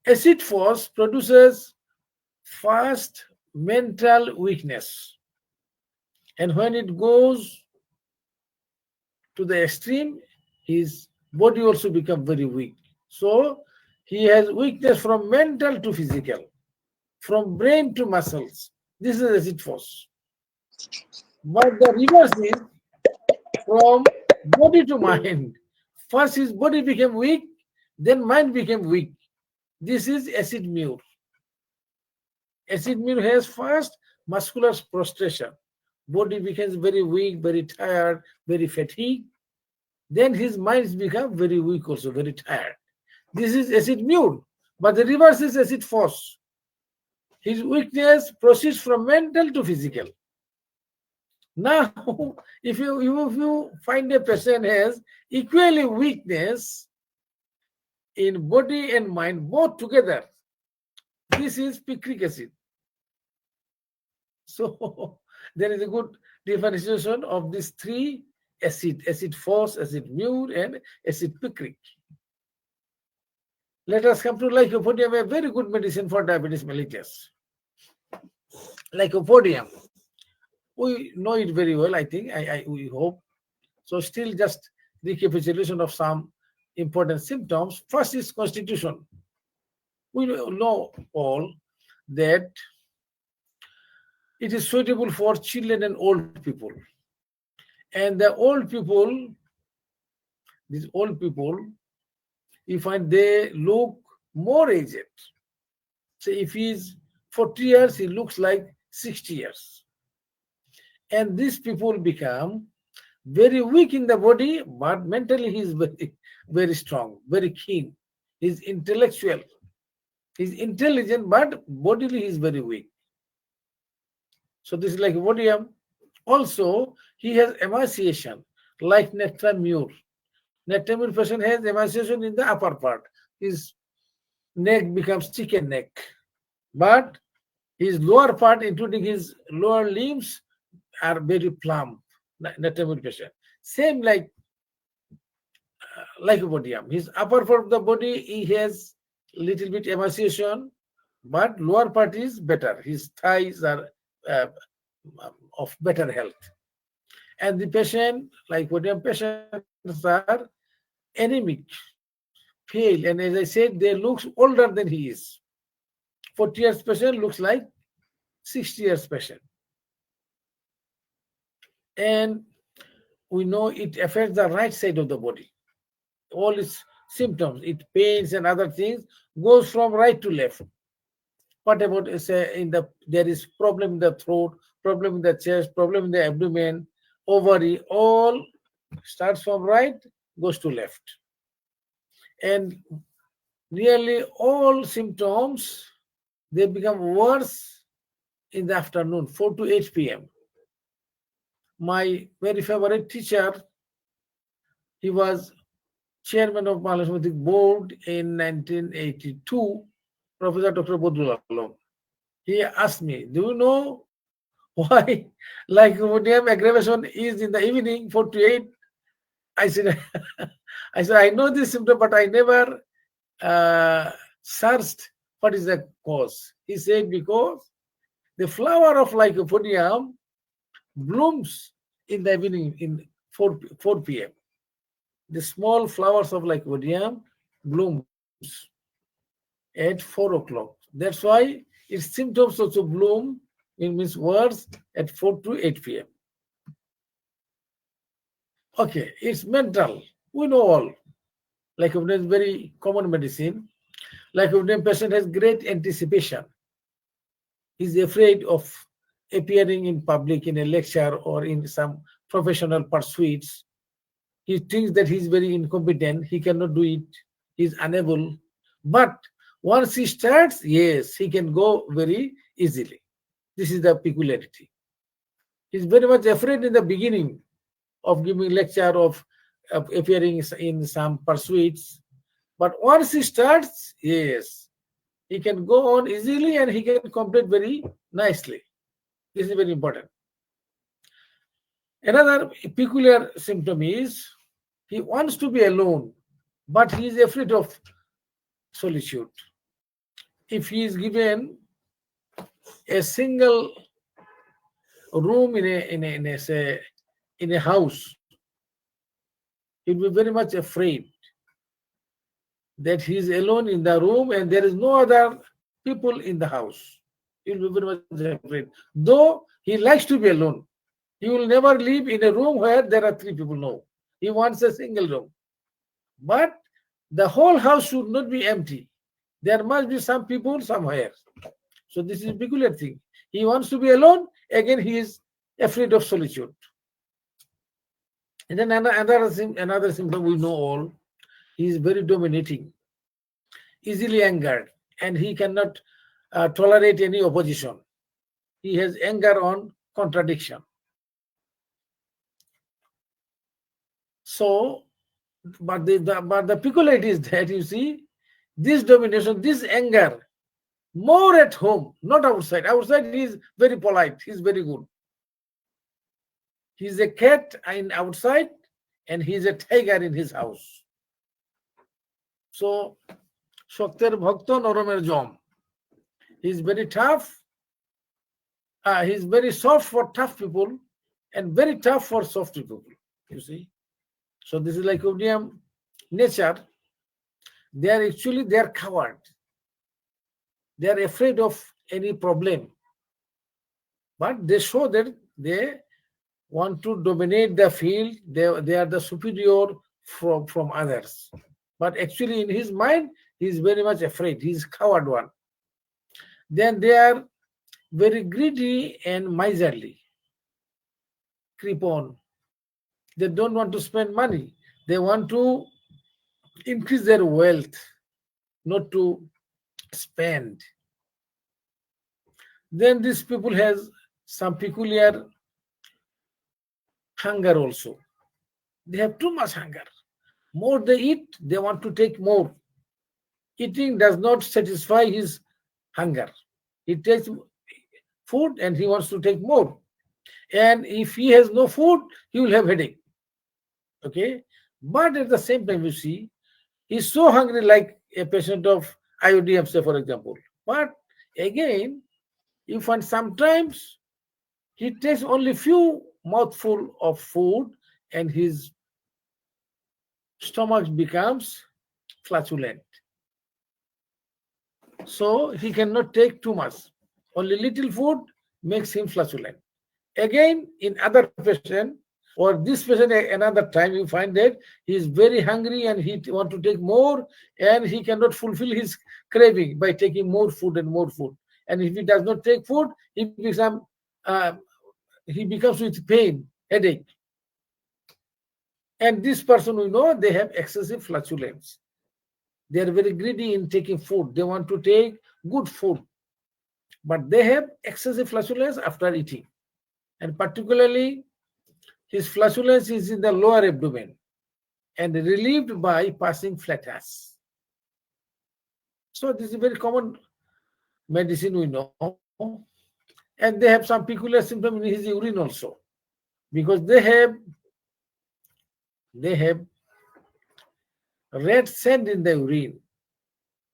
acid phos produces fast mental weakness, and when it goes to the extreme, his body also becomes very weak. So he has weakness from mental to physical, from brain to muscles. This is acid phos. But the reverse is from body to mind. First his body became weak, then mind became weak. This is acid mur. Acid mur has first muscular prostration. Body becomes very weak, very tired, very fatigued. Then his mind becomes very weak also, very tired. This is acid mur. But the reverse is acid phos. His weakness proceeds from mental to physical. Now, if you find a person has equally weakness in body and mind, both together, this is picric acid. So there is a good differentiation of these three acid phos, acid mur, and acid picric. Let us come to lycopodium, a very good medicine for diabetes mellitus. Lycopodium, we know it very well, I think, we hope. So still just recapitulation of some important symptoms. First is constitution. We know all that it is suitable for children and old people. And the old people, these old people, you find they look more aged. So if he's 40 years, he looks like 60 years. And these people become very weak in the body, but mentally he is very strong, very keen. He's intellectual. He's intelligent, but bodily he is very weak. So this is like Vodium. Also, he has emaciation, like Nectamure. Nectamure patient has emaciation in the upper part. His neck becomes chicken neck. But his lower part, including his lower limbs, are very plump. Nectamure patient. Same like Lycopodium. His upper part of the body, he has little bit emaciation, but lower part is better. His thighs are uh, of better health. And the patient, Lycopodium patients, are anemic, pale, and as I said, they look older than he is. 40 years patient looks like 60 years patient. And we know it affects the right side of the body. All its symptoms, it pains and other things, goes from right to left. What about say there is problem in the throat, problem in the chest, problem in the abdomen, ovary, all starts from right, goes to left. And nearly all symptoms, they become worse in the afternoon, 4 to 8 p.m. My very favorite teacher, he was chairman of Homeopathic board in 1982, Professor Dr. Bodul Alam. He asked me, do you know why Lycopodium aggravation is in the evening 4 to 8? I said, I know this symptom, but I never searched what is the cause. He said, because the flower of Lycopodium blooms in the evening in 4 p.m. The small flowers of Lycopodium blooms at 4 o'clock. That's why its symptoms also bloom, it means worse, at 4 to 8 p.m. Okay, it's mental. We know all. Lycopodium is very common medicine. Lycopodium patient has great anticipation. He's afraid of appearing in public in a lecture or in some professional pursuits. He thinks that he's very incompetent. He cannot do it. He's unable. But once he starts, yes, he can go very easily. This is the peculiarity. He's very much afraid in the beginning of giving lecture, of appearing in some pursuits. But once he starts, yes, he can go on easily and he can complete very nicely. This is very important. Another peculiar symptom is he wants to be alone, but he is afraid of solitude. If he is given a single room in a house, he'll be very much afraid that he is alone in the room and there is no other people in the house. He'll be very much afraid. Though he likes to be alone, he will never live in a room where there are 3 people. No, he wants a single room. But the whole house should not be empty. There must be some people somewhere. So this is a peculiar thing. He wants to be alone. Again, he is afraid of solitude. And then another symptom we know all. He is very dominating, easily angered, and he cannot tolerate any opposition. He has anger on contradiction. So, but the peculiarity is that, you see, this domination, this anger, more at home, not outside. Outside he is very polite, he is very good. He is a cat in outside and he is a tiger in his house. So, Shokter Bhakta Noromer Jom. He is very tough. He is very soft for tough people and very tough for soft people. You see. So this is Lycopodium nature. They are coward. They are afraid of any problem. But they show that they want to dominate the field. They are the superior from others. But actually in his mind, he is very much afraid. He is coward one. Then they are very greedy and miserly. Creep on. They don't want to spend money. They want to increase their wealth, not to spend. Then these people has some peculiar hunger also. They have too much hunger. More they eat, they want to take more. Eating does not satisfy his hunger. He takes food and he wants to take more. And if he has no food, he will have headache. Okay? But at the same time, you see, he's so hungry like a patient of IODM, say, for example. But again, you find sometimes he takes only few mouthful of food and his stomach becomes flatulent. So he cannot take too much. Only little food makes him flatulent. Again, in other patient or this patient another time, you find that he is very hungry and he want to take more and he cannot fulfill his craving by taking more food and more food. And if he does not take food, he becomes with pain, headache. And this person, we know, they have excessive flatulence. They are very greedy in taking food. They want to take good food, but they have excessive flatulence after eating. And particularly, his flatulence is in the lower abdomen and relieved by passing flatus. So this is a very common medicine we know. And they have some peculiar symptom in his urine also, because they have red sand in the urine.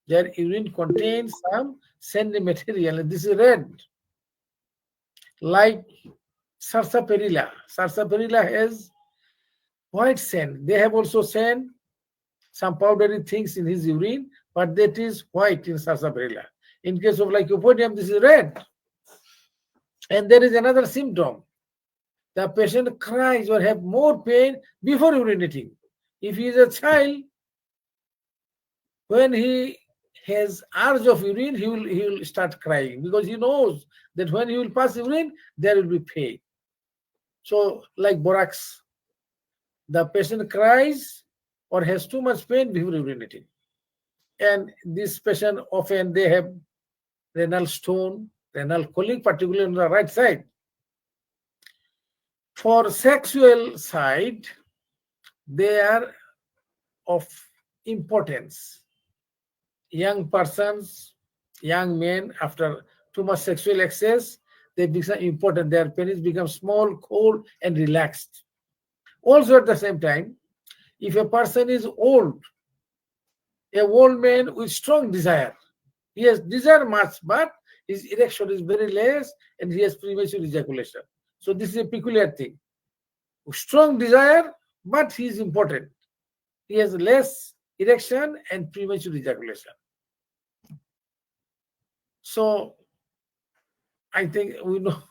Their urine contains some sandy material, and this is red, like sarsaparilla. Sarsaparilla has white sand. They have also sand, some powdery things in his urine, but that is white in sarsaparilla. In case of like Lycopodium, this is red. And there is another symptom. The patient cries or have more pain before urinating. If he is a child, when he has urge of urine, he will start crying because he knows that when he will pass urine, there will be pain. So, like borax, the patient cries or has too much pain before urinating. And this patient often they have renal stone, renal colic, particularly on the right side. For sexual side, they are of importance. Young persons, young men, after too much sexual excess, they become important. Their penis becomes small, cold, and relaxed. Also, at the same time, if a person is old, a old man with strong desire, he has desire much, but his erection is very less, and he has premature ejaculation. So this is a peculiar thing. Strong desire, but he is important. He has less erection and premature ejaculation. So I think we know,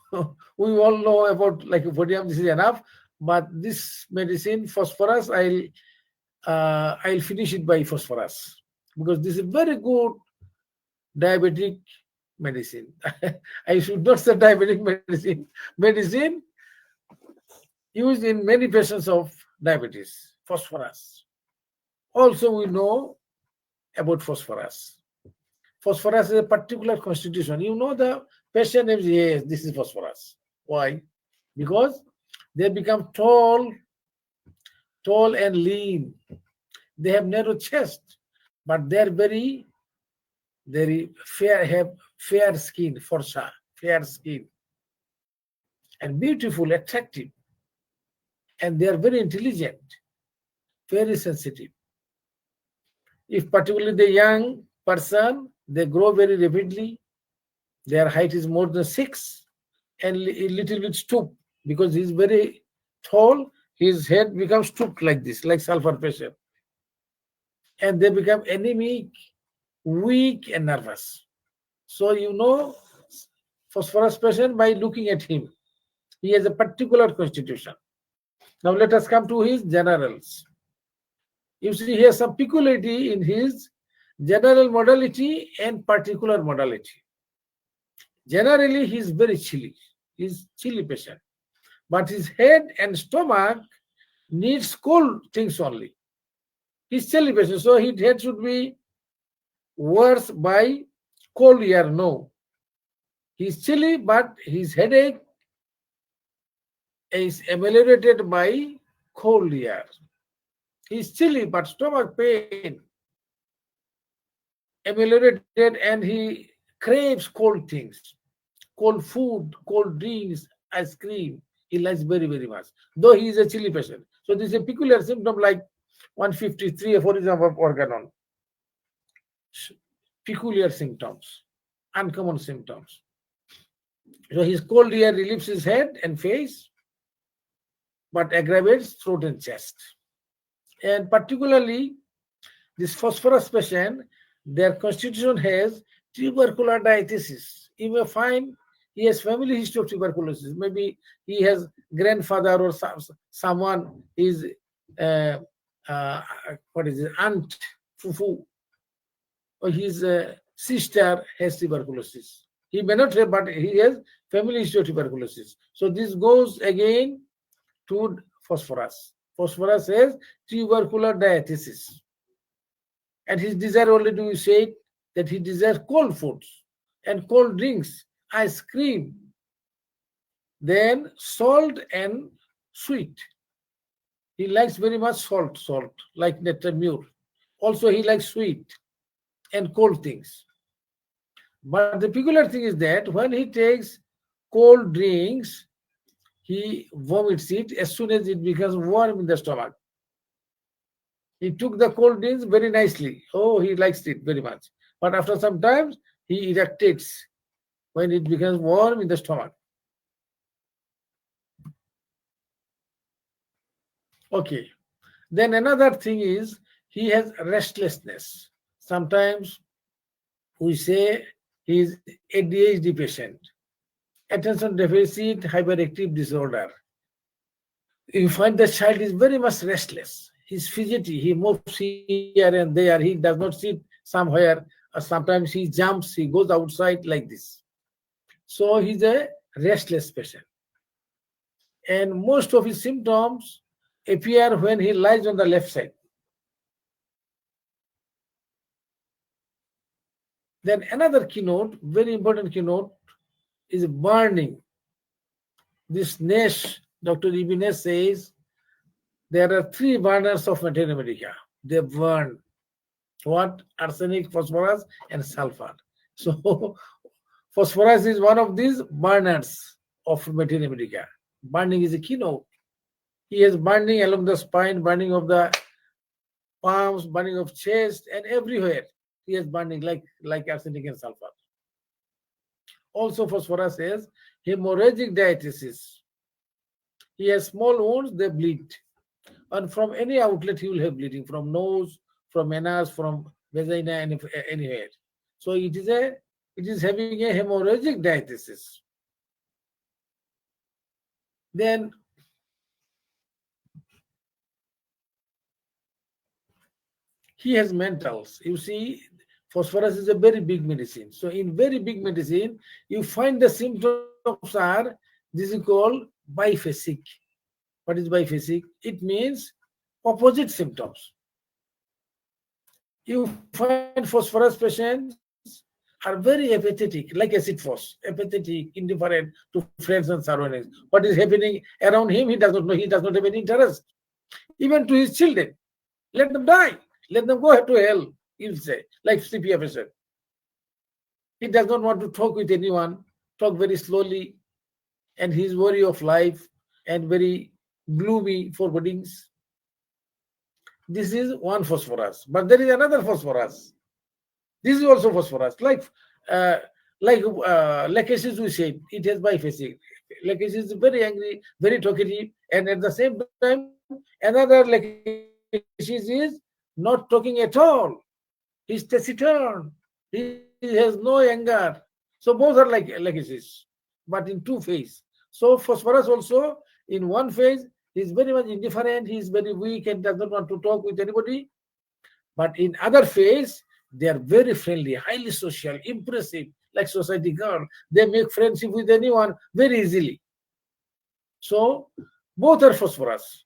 we all know about Lycopodium. This is enough. But this medicine, phosphorus, I'll finish it by phosphorus because this is very good diabetic medicine. I should not say diabetic medicine. Medicine used in many patients of diabetes, phosphorus. Also, we know about phosphorus. Phosphorus is a particular constitution. You know the patient names, yes, this is phosphorus. Why? Because they become tall and lean. They have narrow chest, but they're very fair, have fair skin, forsa, fair skin, and beautiful, attractive. And they are very intelligent, very sensitive. If particularly the young person, they grow very rapidly. Their height is more than 6 and a little bit stoop because he's very tall. His head becomes stooped like this, like sulfur patient. And they become anemic, weak, and nervous. So you know phosphorus patient by looking at him. He has a particular constitution. Now let us come to his generals. You see here some peculiarity in his general modality and particular modality. Generally, he is very chilly. He is chilly patient. But his head and stomach needs cold things only. He's chilly patient, so his head should be worse by cold air. No, he's chilly, but his headache is ameliorated by cold air. He's chilly, but stomach pain ameliorated, and he craves cold things, cold food, cold drinks, ice cream. He likes very, very much, though he is a chilly patient. So this is a peculiar symptom like 153, for example, of organon. Peculiar symptoms, uncommon symptoms. So his cold air relieves his head and face, but aggravates throat and chest. And particularly, this phosphorus patient, their constitution has tubercular diathesis. You may find he has family history of tuberculosis. Maybe he has grandfather or someone, his what is it, aunt, fufu, or his sister has tuberculosis. He may not have, but he has family history of tuberculosis. So this goes again to phosphorus. Phosphorus has tubercular diathesis. And his desire, already we said that he desires cold foods and cold drinks, ice cream, then salt and sweet. He likes very much salt, like nectar mule. Also, he likes sweet and cold things. But the peculiar thing is that when he takes cold drinks, he vomits it as soon as it becomes warm in the stomach. He took the cold drinks very nicely. Oh, he likes it very much. But after some time, he ejaculates when it becomes warm in the stomach. Okay. Then another thing is he has restlessness. Sometimes we say he is ADHD patient, attention deficit hyperactive disorder. You find the child is very much restless. He's fidgety. He moves here and there. He does not sit somewhere. Sometimes he jumps. He goes outside like this. So he's a restless patient. And most of his symptoms appear when he lies on the left side. Then another keynote, very important keynote, is burning. This Nash, Dr. E.B. Nash says, there are 3 burners of materia medica. They burn what? Arsenic, phosphorus, and sulfur. So phosphorus is one of these burners of materia medica. Burning is a keynote. He has burning along the spine, burning of the palms, burning of chest, and everywhere. He has burning like arsenic and sulfur. Also, phosphorus has hemorrhagic diathesis. He has small wounds, they bleed. And from any outlet, he will have bleeding, from nose, from anus, from vagina, and anywhere. So it is having a hemorrhagic diathesis. Then he has mentals. You see, phosphorus is a very big medicine. So in very big medicine, you find the symptoms are, this is called biphasic. What is biphasic? It means opposite symptoms. You find phosphorus patients are very apathetic, like acid phos, apathetic, indifferent to friends and surroundings. What is happening around him, he does not know. He does not have any interest. Even to his children, let them die. Let them go to hell, he'll say, like CPF patient. He does not want to talk with anyone, talk very slowly, and his worry of life and very gloomy forebodings. This is one phosphorus, but there is another phosphorus. This is also phosphorus, like Lachesis we said, it has biphasic. Lachesis is very angry, very talkative, and at the same time, another Lachesis is not talking at all. He's taciturn. He has no anger. So both are like Lachesis, but in 2 phases. So phosphorus also, in 1 phase, he's very much indifferent, he's very weak and does not want to talk with anybody. But in other phase, they are very friendly, highly social, impressive, like society girl. They make friendship with anyone very easily. So both are phosphorus.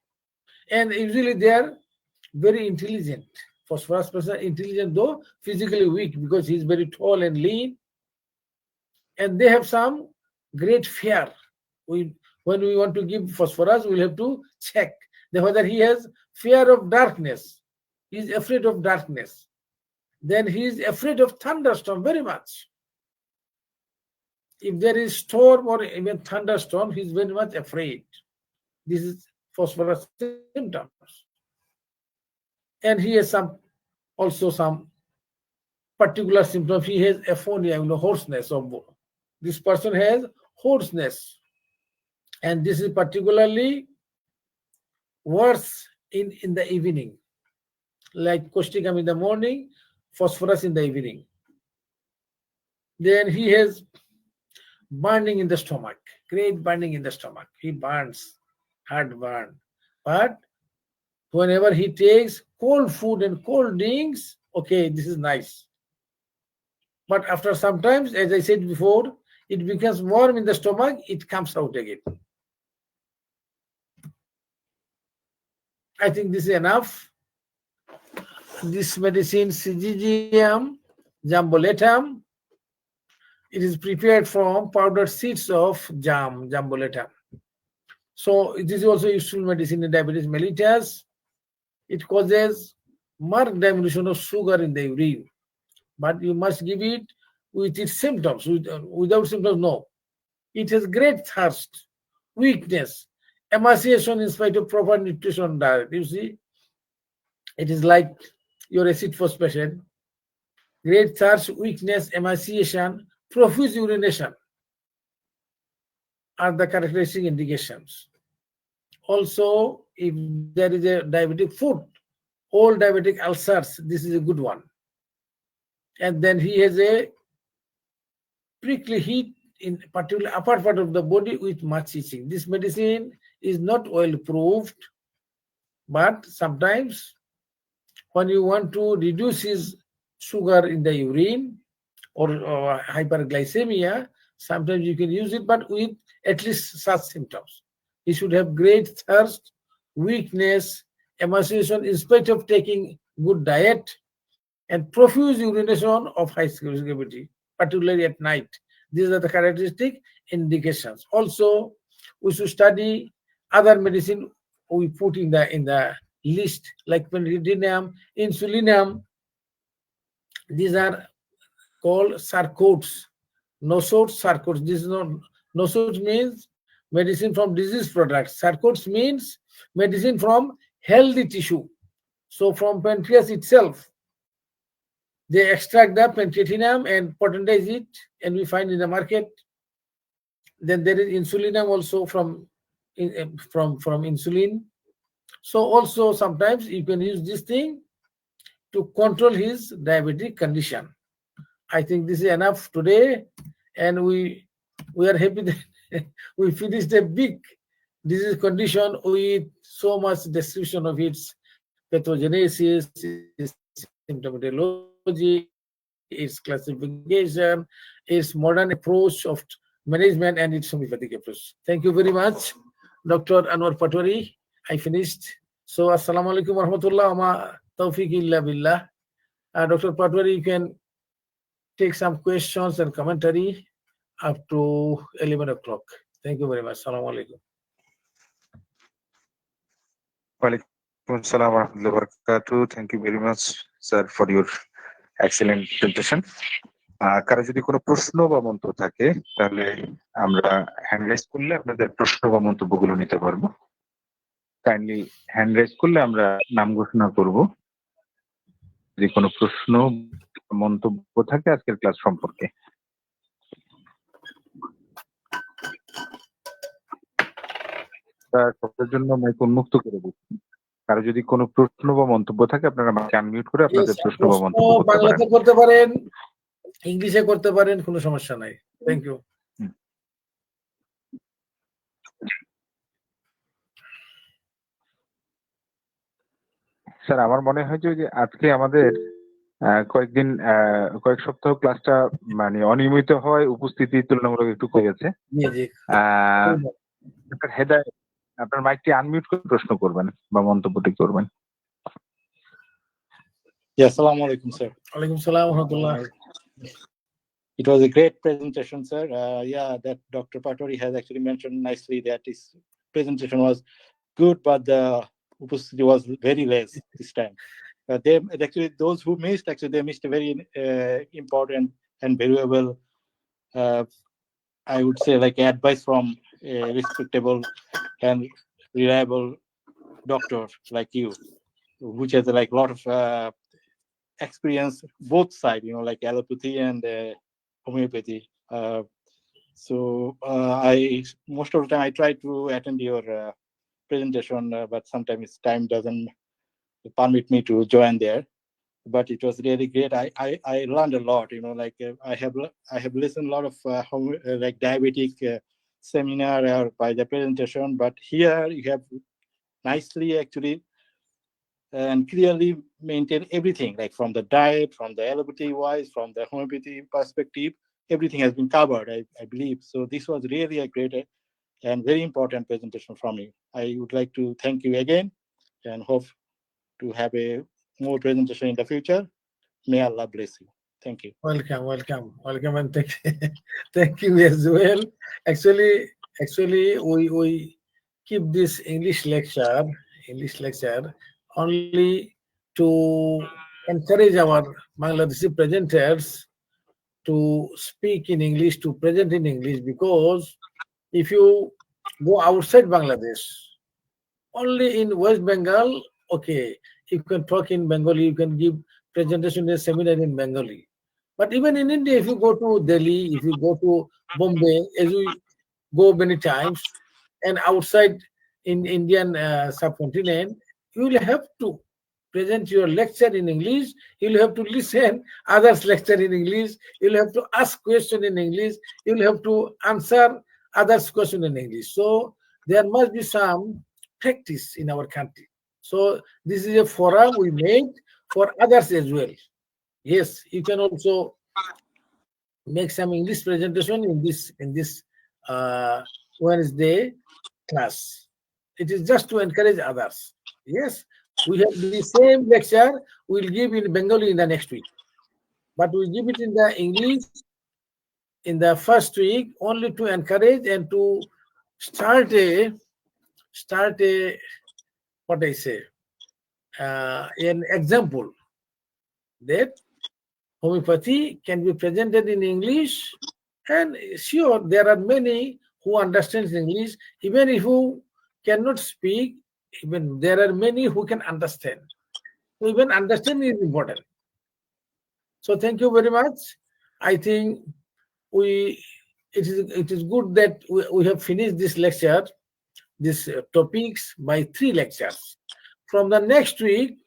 And usually they are very intelligent. Phosphorus person intelligent, though physically weak because he's very tall and lean. And they have some great fear. When we want to give phosphorus, we'll have to check whether he has fear of darkness. He's afraid of darkness. Then he is afraid of thunderstorm very much. If there is storm or even thunderstorm, he's very much afraid. This is phosphorus symptoms. And he has also some particular symptoms. He has aphonia, hoarseness of. This person has hoarseness. And this is particularly worse in the evening. Like causticum in the morning, phosphorus in the evening. Then he has burning in the stomach, great burning in the stomach. He burns, heartburn. But whenever he takes cold food and cold drinks, okay, this is nice. But after sometimes, as I said before, it becomes warm in the stomach, it comes out again. I think this is enough. This medicine, Syzygium jamboletum, it is prepared from powdered seeds of jamboletum. So this is also useful medicine in diabetes mellitus. It causes marked diminution of sugar in the urine, but you must give it with its symptoms. Without symptoms, no. It has great thirst, weakness, emaciation in spite of proper nutrition diet. You see, it is like your acid phos patient. Great thirst, weakness, emaciation, profuse urination are the characteristic indications. Also, if there is a diabetic foot, all diabetic ulcers, this is a good one. And then he has a prickly heat in particular upper part of the body with much itching. This medicine is not well proved, but sometimes when you want to reduce his sugar in the urine or hyperglycemia, sometimes you can use it, but with at least such symptoms. He should have great thirst, weakness, emaciation in spite of taking good diet, and profuse urination of high gravity, particularly at night. These are the characteristic indications. Also, we should study other medicine we put in the list, like penicillinum, insulinum. These are called sarcodes. Nosodes, sarcodes. This is not nosodes means medicine from disease products. Sarcodes means medicine from healthy tissue. So from pancreas itself, they extract the pancreatinum and potentate it, and we find in the market. Then there is insulinum also from insulin. So also sometimes you can use this thing to control his diabetic condition. I think this is enough today, and we are happy that we finished a big disease condition with so much description of its pathogenesis, its symptomatology, its classification, its modern approach of management, and its homeopathic approach. Thank you very much, Dr. Anwar Patwari. I finished. So, assalamu alaikum wa rahmatullah wa tawfiq illa billah. Dr. Patwari, you can take some questions and commentary up to 11 o'clock. Thank you very much. Assalamu alaikum. Assalamu alaikum wa barakatuh. Thank you very much, sir, for your excellent presentation. কারো যদি কোনো প্রশ্ন বা মন্তব্য থাকে তাহলে আমরা hand rise করলে আপনাদের প্রশ্ন বা মন্তব্যগুলো নিতে পারবো। কাইন্ডলি হ্যান্ড রাইজ করলে আমরা নাম ঘোষণা করব যদি কোনো প্রশ্ন মন্তব্য থাকে আজকের ক্লাস সম্পর্কে। সবার জন্য মাইক উন্মুক্ত করে দিচ্ছি। কারো যদি কোনো প্রশ্ন বা মন্তব্য থাকে আপনারা আমাকে আনমিউট করে আপনাদের প্রশ্ন বা মন্তব্য করতে পারেন, ইংলিশে করতে পারেন, কোনো সমস্যা নাই। Thank you. স্যার, আমার মনে হয় যে আজকে আমাদের কয়েকদিন কয়েক সপ্তাহ ক্লাসটা মানে অনিয়মিত হয়, উপস্থিতি তুলনামূলক একটু কমেছে। হেদায়েত আপনার মাইকটি আনমিউট করে প্রশ্ন করবেন বা মন্তব্যটি করবেন। Yes, assalamu alaikum, sir. Alaikum salam wa rahmatullah. It was a great presentation, sir. Yeah, that Dr. Patori has actually mentioned nicely that his presentation was good, but the upasthiti was very less this time. They actually, those who missed, actually they missed a very important and valuable, I would say, like advice from a respectable and reliable doctor like you, which has like a lot of experience both sides, like allopathy and homeopathy. So I most of the time I try to attend your presentation, but sometimes time doesn't permit me to join there. But it was really great. I learned a lot. Like I have listened a lot of like diabetic seminar or by the presentation, but here you have nicely actually and clearly maintain everything, like from the diet, from the allopathy wise, from the homeopathy perspective, everything has been covered, I believe. So this was really a great and very important presentation from you. I would like to thank you again and hope to have a more presentation in the future. May Allah bless you. Thank you. Welcome, and thank you as well. Actually, we keep this English lecture only to encourage our Bangladeshi presenters to speak in English, to present in English, because if you go outside Bangladesh, only in West Bengal, okay, you can talk in Bengali, you can give presentation in seminar in Bengali. But even in India, if you go to Delhi, if you go to Bombay, as we go many times, and outside in Indian subcontinent, you will have to present your lecture in English, you will have to listen others lecture in English, you will have to ask question in English, you will have to answer others question in English. So there must be some practice in our country. So this is a forum we made for others as well. Yes, you can also make some English presentation in this Wednesday class. It is just to encourage others. Yes, we have the same lecture we'll give in Bengali in the next week, but we give it in the English in the first week only to encourage and to start a what I say an example that homeopathy can be presented in English, and sure there are many who understand English. Even if you cannot speak, even there are many who can understand. So even understanding is important. So thank you very much. I think it is good that we have finished this lecture, these topics by 3 lectures. From the next week,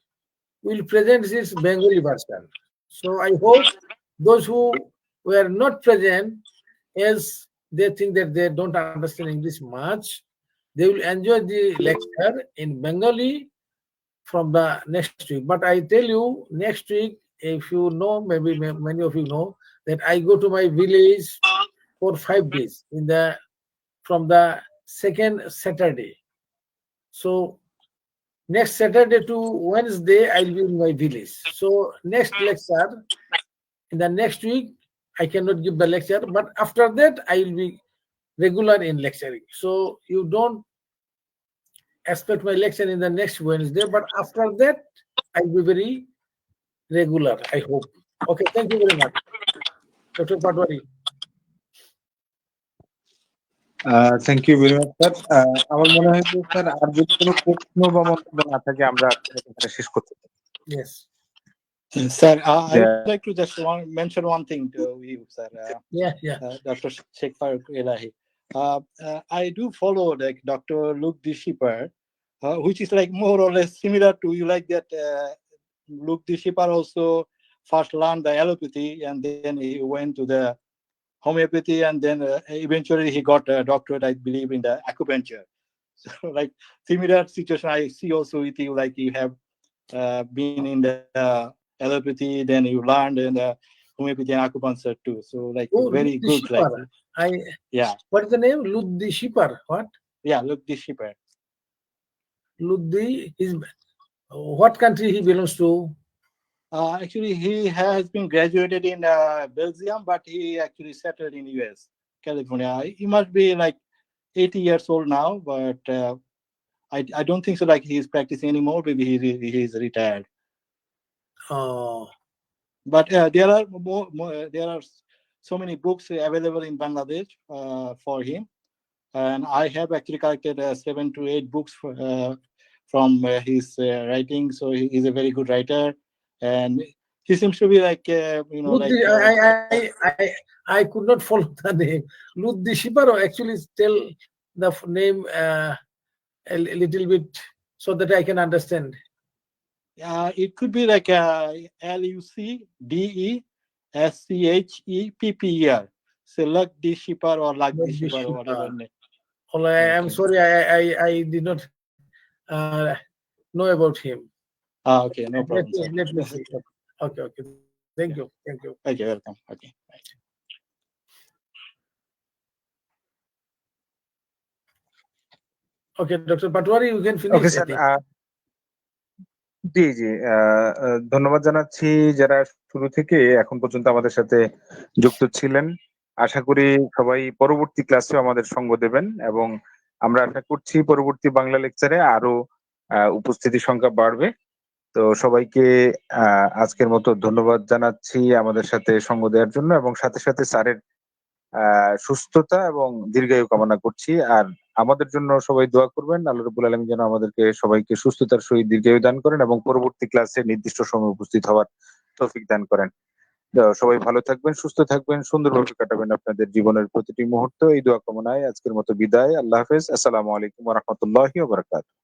we'll present this Bengali version. So I hope those who were not present, as they think that they don't understand English much, they will enjoy the lecture in Bengali from the next week. But I tell you, next week, if you know, maybe many of you know, that I go to my village for 5 days from the second Saturday. So next Saturday to Wednesday, I'll be in my village. So next lecture, in the next week, I cannot give the lecture, but after that, I will be regular in lecturing. So you don't expect my lecture in the next Wednesday, but after that, I'll be very regular, I hope. Okay, thank you very much. Dr. Patwari. Thank you very much sir. আমার মনে হয় যে sir আর যদি কোনো প্রশ্ন বা মন্তব্য না থাকে আমরা এখানে শেষ করতে পারি। Yes. Sir, I would like to just mention one thing to you, sir. Yeah. Dr. Sheikh Farooq Elahi. I do follow like Dr. Luke D. Shipper, which is like more or less similar to you, like that. Luke D. Shipper also first learned the allopathy and then he went to the homeopathy and then eventually he got a doctorate, I believe, in the acupuncture. So like similar situation I see also with you, like you have been in the allopathy, then you learned in the homeopathy and acupuncture too. So like very good. Like, what is the name? Luke D. Shipper. What? Yeah, Luke D. Shipper. Luddi is what country he belongs to? Actually, he has been graduated in Belgium, but he actually settled in US, California. He must be like 80 years old now, but I don't think so. Like he's practicing anymore. Maybe he's retired. Oh, But there are there are so many books available in Bangladesh for him, and I have actually collected 7 to 8 books from his writing. So he's a very good writer, and he seems to be like Luddi, I could not follow the name. Luddi Shiparo, actually tell the name a little bit so that I can understand. It could be like LUCDESCHEPPER. So Lugdi Shipar or Lugdi Shipar or whatever name. Well, I'm sorry, I did not know about him. Okay, no problem. Let me see. Okay. Thank you. Okay, welcome. Okay. Okay, Dr. Patwari, you can finish. Okay sir, জি ধন্যবাদ জানাচ্ছি যারা শুরু থেকে এখন পর্যন্ত আমাদের সাথে যুক্ত ছিলেন। আশা করি সবাই পরবর্তী ক্লাসেও আমাদের সঙ্গ দেবেন এবং আমরা আশা করছি পরবর্তী বাংলা লেকচারে আরো উপস্থিতি সংখ্যা বাড়বে। তো সবাইকে আজকের মতো ধন্যবাদ জানাচ্ছি আমাদের সাথে সঙ্গ দেওয়ার জন্য, এবং সাথে সাথে স্যারের সুস্থতা এবং দীর্ঘায়ু কামনা করছি। আর আমাদের জন্য সবাই দোয়া করবেন, আল্লাহ রাব্বুল আলামিন যেন আমাদেরকে সবাইকে সুস্থতার সহিত দীর্ঘায়ু দান করেন এবং পরবর্তী ক্লাসে নির্দিষ্ট সময়ে উপস্থিত হওয়ার তৌফিক দান করেন। সবাই ভালো থাকবেন, সুস্থ থাকবেন, সুন্দরভাবে কাটাবেন আপনাদের জীবনের প্রতিটি মুহূর্ত। এই দোয়া কামনায় আজকের মতো বিদায়। আল্লাহ হাফেজ। আসসালামু আলাইকুম ওয়া রাহমাতুল্লাহি ওয়া বারাকাতুহু।